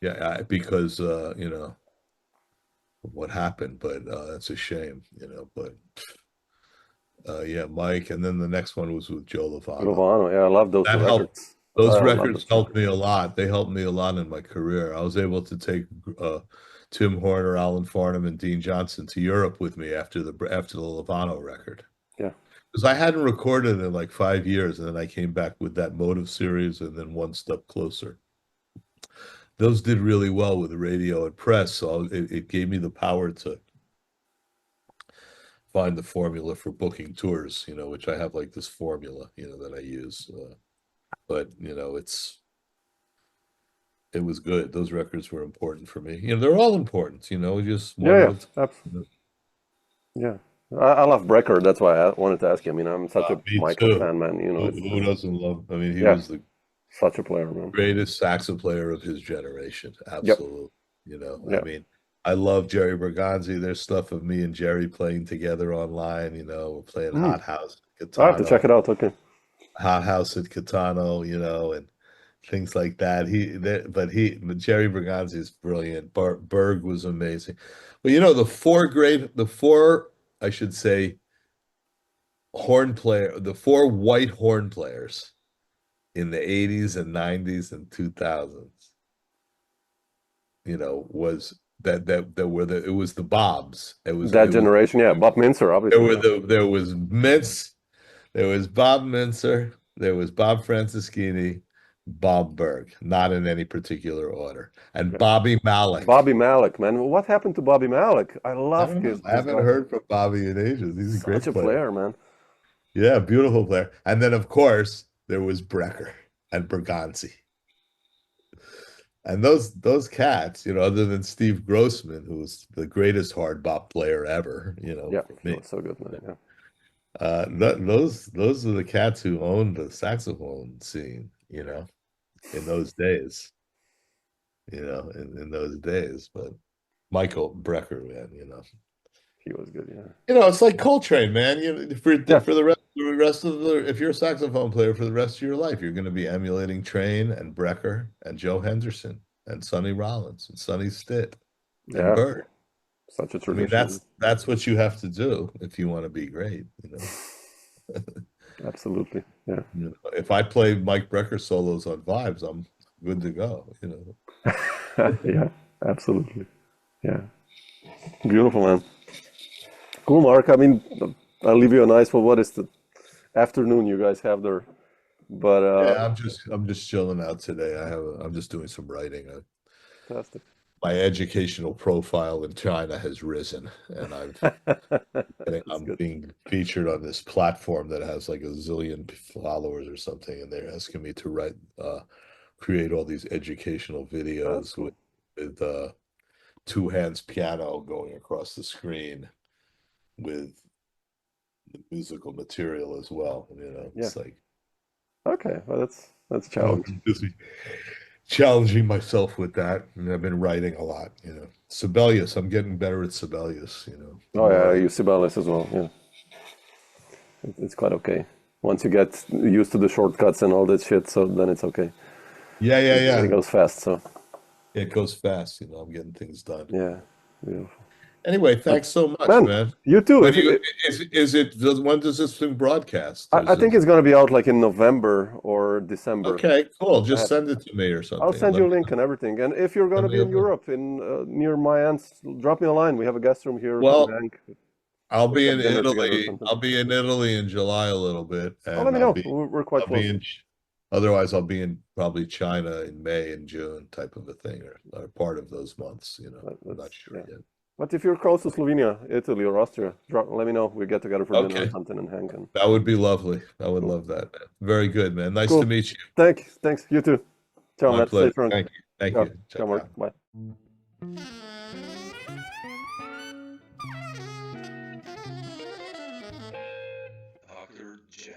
[SPEAKER 3] Yeah, because you know, what happened, but that's a shame, you know. But yeah, Mike, and then the next one was with Joe Lovano.
[SPEAKER 2] Lovano. Yeah, I love those two
[SPEAKER 3] That helped.
[SPEAKER 2] records.
[SPEAKER 3] Those
[SPEAKER 2] I love
[SPEAKER 3] records
[SPEAKER 2] those
[SPEAKER 3] helped
[SPEAKER 2] records.
[SPEAKER 3] me a lot. They helped me a lot in my career. I was able to take Tim Horner, Alan Farnham, and Dean Johnson to Europe with me after the Lovano record.
[SPEAKER 2] Yeah.
[SPEAKER 3] Because I hadn't recorded in like 5 years, and then I came back with that Motive series and then One Step Closer. Those did really well with the radio and press, so it gave me the power to find the formula for booking tours, you know, which I have like this formula, you know, that I use. But, you know, it was good. Those records were important for me. You know, they're all important, you know, just one
[SPEAKER 2] Yeah,
[SPEAKER 3] at
[SPEAKER 2] yeah.
[SPEAKER 3] a time.
[SPEAKER 2] Abs
[SPEAKER 3] You know.
[SPEAKER 2] yeah. I love Brecker. That's why I wanted to ask you. I mean, I'm such a
[SPEAKER 3] Me
[SPEAKER 2] Michael
[SPEAKER 3] too.
[SPEAKER 2] fan, man. You know, it's
[SPEAKER 3] Who
[SPEAKER 2] just,
[SPEAKER 3] doesn't love? I mean, he
[SPEAKER 2] yeah,
[SPEAKER 3] was the
[SPEAKER 2] such a player, man.
[SPEAKER 3] greatest saxophone player of his generation.
[SPEAKER 2] Yep.
[SPEAKER 3] Absolutely. You know, I
[SPEAKER 2] Yeah.
[SPEAKER 3] mean, I love Jerry Bergonzi. There's stuff of me and Jerry playing together online. You know, we're playing
[SPEAKER 2] Mm. I have to check
[SPEAKER 3] Catano,
[SPEAKER 2] it out. Okay.
[SPEAKER 3] Hot House at Catano, you know, and things like that. But Jerry Bergonzi is brilliant. Berg was amazing. But you know, the four, I should say, the four white horn players in the 80s and 90s and 2000s, you know, was that were it was the Bobs.
[SPEAKER 2] That generation, yeah. Bob Minzer, obviously. Yeah.
[SPEAKER 3] there was Mintz, there was Bob Minzer, there was Bob Franceschini, Bob Berg, not in any particular order, and
[SPEAKER 2] Yeah.
[SPEAKER 3] Bobby Malik.
[SPEAKER 2] Bobby Malik, man. What happened to Bobby Malik? I
[SPEAKER 3] I
[SPEAKER 2] love
[SPEAKER 3] don't know. I
[SPEAKER 2] this
[SPEAKER 3] haven't
[SPEAKER 2] guy.
[SPEAKER 3] heard from Bobby in ages. He's a
[SPEAKER 2] Such
[SPEAKER 3] great
[SPEAKER 2] a
[SPEAKER 3] player.
[SPEAKER 2] player, man.
[SPEAKER 3] Yeah, beautiful player. And then of course there was Brecker and Berganzi. And those cats, you know, other than Steve Grossman, who's the greatest hard bop player ever, you know,
[SPEAKER 2] Yeah,
[SPEAKER 3] for
[SPEAKER 2] he
[SPEAKER 3] me.
[SPEAKER 2] was so good, man. Yeah.
[SPEAKER 3] Those are the cats who owned the saxophone scene, you know, in those days, in those days. But Michael Brecker, man, you know.
[SPEAKER 2] He was good, yeah.
[SPEAKER 3] You know, it's like Coltrane, man. You know,
[SPEAKER 2] Yeah.
[SPEAKER 3] for the rest of the if you're a saxophone player for the rest of your life, you're going to be emulating Train and Brecker and Joe Henderson and Sonny Rollins and Sonny Stitt and
[SPEAKER 2] Yeah.
[SPEAKER 3] Bird.
[SPEAKER 2] Such a
[SPEAKER 3] I mean,
[SPEAKER 2] tradition.
[SPEAKER 3] that's what you have to do if you want to be great, you know.
[SPEAKER 2] Absolutely. Yeah.
[SPEAKER 3] You know, if I play Mike Brecker solos on vibes, I'm good to go, you know.
[SPEAKER 2] Yeah, absolutely. Yeah. Beautiful, man. Cool, Mark. I mean, I'll leave you a nice for what is the afternoon you guys have there. But
[SPEAKER 3] Yeah, I'm just chilling out today. I'm just doing some writing.
[SPEAKER 2] fantastic.
[SPEAKER 3] My educational profile in China has risen, and
[SPEAKER 2] That's
[SPEAKER 3] I'm
[SPEAKER 2] good.
[SPEAKER 3] being featured on this platform that has like a zillion followers or something, and they're asking me to create all these educational
[SPEAKER 2] That's
[SPEAKER 3] videos
[SPEAKER 2] cool.
[SPEAKER 3] with two hands piano going across the screen with the musical material as well. You know,
[SPEAKER 2] Yeah.
[SPEAKER 3] it's like
[SPEAKER 2] Okay, well, that's a
[SPEAKER 3] I'll
[SPEAKER 2] challenge.
[SPEAKER 3] be busy challenging myself with that, and I've been writing a lot. Sibelius. I'm getting better at Sibelius. The
[SPEAKER 2] Oh yeah,
[SPEAKER 3] more
[SPEAKER 2] I use Sibelius as well. Yeah, it's quite okay. Once you get used to the shortcuts and all that shit, so then it's okay.
[SPEAKER 3] yeah, yeah,
[SPEAKER 2] It
[SPEAKER 3] yeah.
[SPEAKER 2] goes fast, so
[SPEAKER 3] It goes fast. I'm getting things done.
[SPEAKER 2] yeah, beautiful.
[SPEAKER 3] Anyway,
[SPEAKER 2] But
[SPEAKER 3] thanks so much,
[SPEAKER 2] man,
[SPEAKER 3] man.
[SPEAKER 2] you too.
[SPEAKER 3] When
[SPEAKER 2] If
[SPEAKER 3] do you
[SPEAKER 2] you,
[SPEAKER 3] when does this thing broadcast?
[SPEAKER 2] I think it's gonna be out like in November or December.
[SPEAKER 3] Okay, cool. Just
[SPEAKER 2] Uh,
[SPEAKER 3] send it to me or
[SPEAKER 2] I'll
[SPEAKER 3] something, and
[SPEAKER 2] send you a link and everything. And if you're
[SPEAKER 3] let
[SPEAKER 2] gonna
[SPEAKER 3] me
[SPEAKER 2] be in
[SPEAKER 3] know.
[SPEAKER 2] Europe, in near my aunt's, drop me a line. We have a guest room here. Come
[SPEAKER 3] Well,
[SPEAKER 2] hang.
[SPEAKER 3] I'll
[SPEAKER 2] Let's
[SPEAKER 3] be
[SPEAKER 2] have
[SPEAKER 3] in
[SPEAKER 2] dinner together or
[SPEAKER 3] Italy.
[SPEAKER 2] something.
[SPEAKER 3] I'll be in Italy in July a little bit,
[SPEAKER 2] Oh, let
[SPEAKER 3] and
[SPEAKER 2] me know. We're quite
[SPEAKER 3] I'll be
[SPEAKER 2] close.
[SPEAKER 3] otherwise I'll be in probably China in May and June type of a thing, or part of those months. I'm not sure
[SPEAKER 2] Yeah.
[SPEAKER 3] yet.
[SPEAKER 2] But if you're close to Slovenia, Italy, or Austria, let me know. We get together for dinner or
[SPEAKER 3] Okay,
[SPEAKER 2] something and hang. And
[SPEAKER 3] that would be lovely. I would
[SPEAKER 2] cool.
[SPEAKER 3] love that, man. Very good, man. Nice to
[SPEAKER 2] Cool.
[SPEAKER 3] meet you.
[SPEAKER 2] Thanks. You too. Ciao,
[SPEAKER 3] My
[SPEAKER 2] Matt. Stay
[SPEAKER 3] pleasure.
[SPEAKER 2] strong.
[SPEAKER 3] Thank you. Thank
[SPEAKER 2] Ciao.
[SPEAKER 3] you. Ciao,
[SPEAKER 2] Ciao, Mark.
[SPEAKER 3] ciao.
[SPEAKER 2] Bye.
[SPEAKER 1] Dr. Jazz.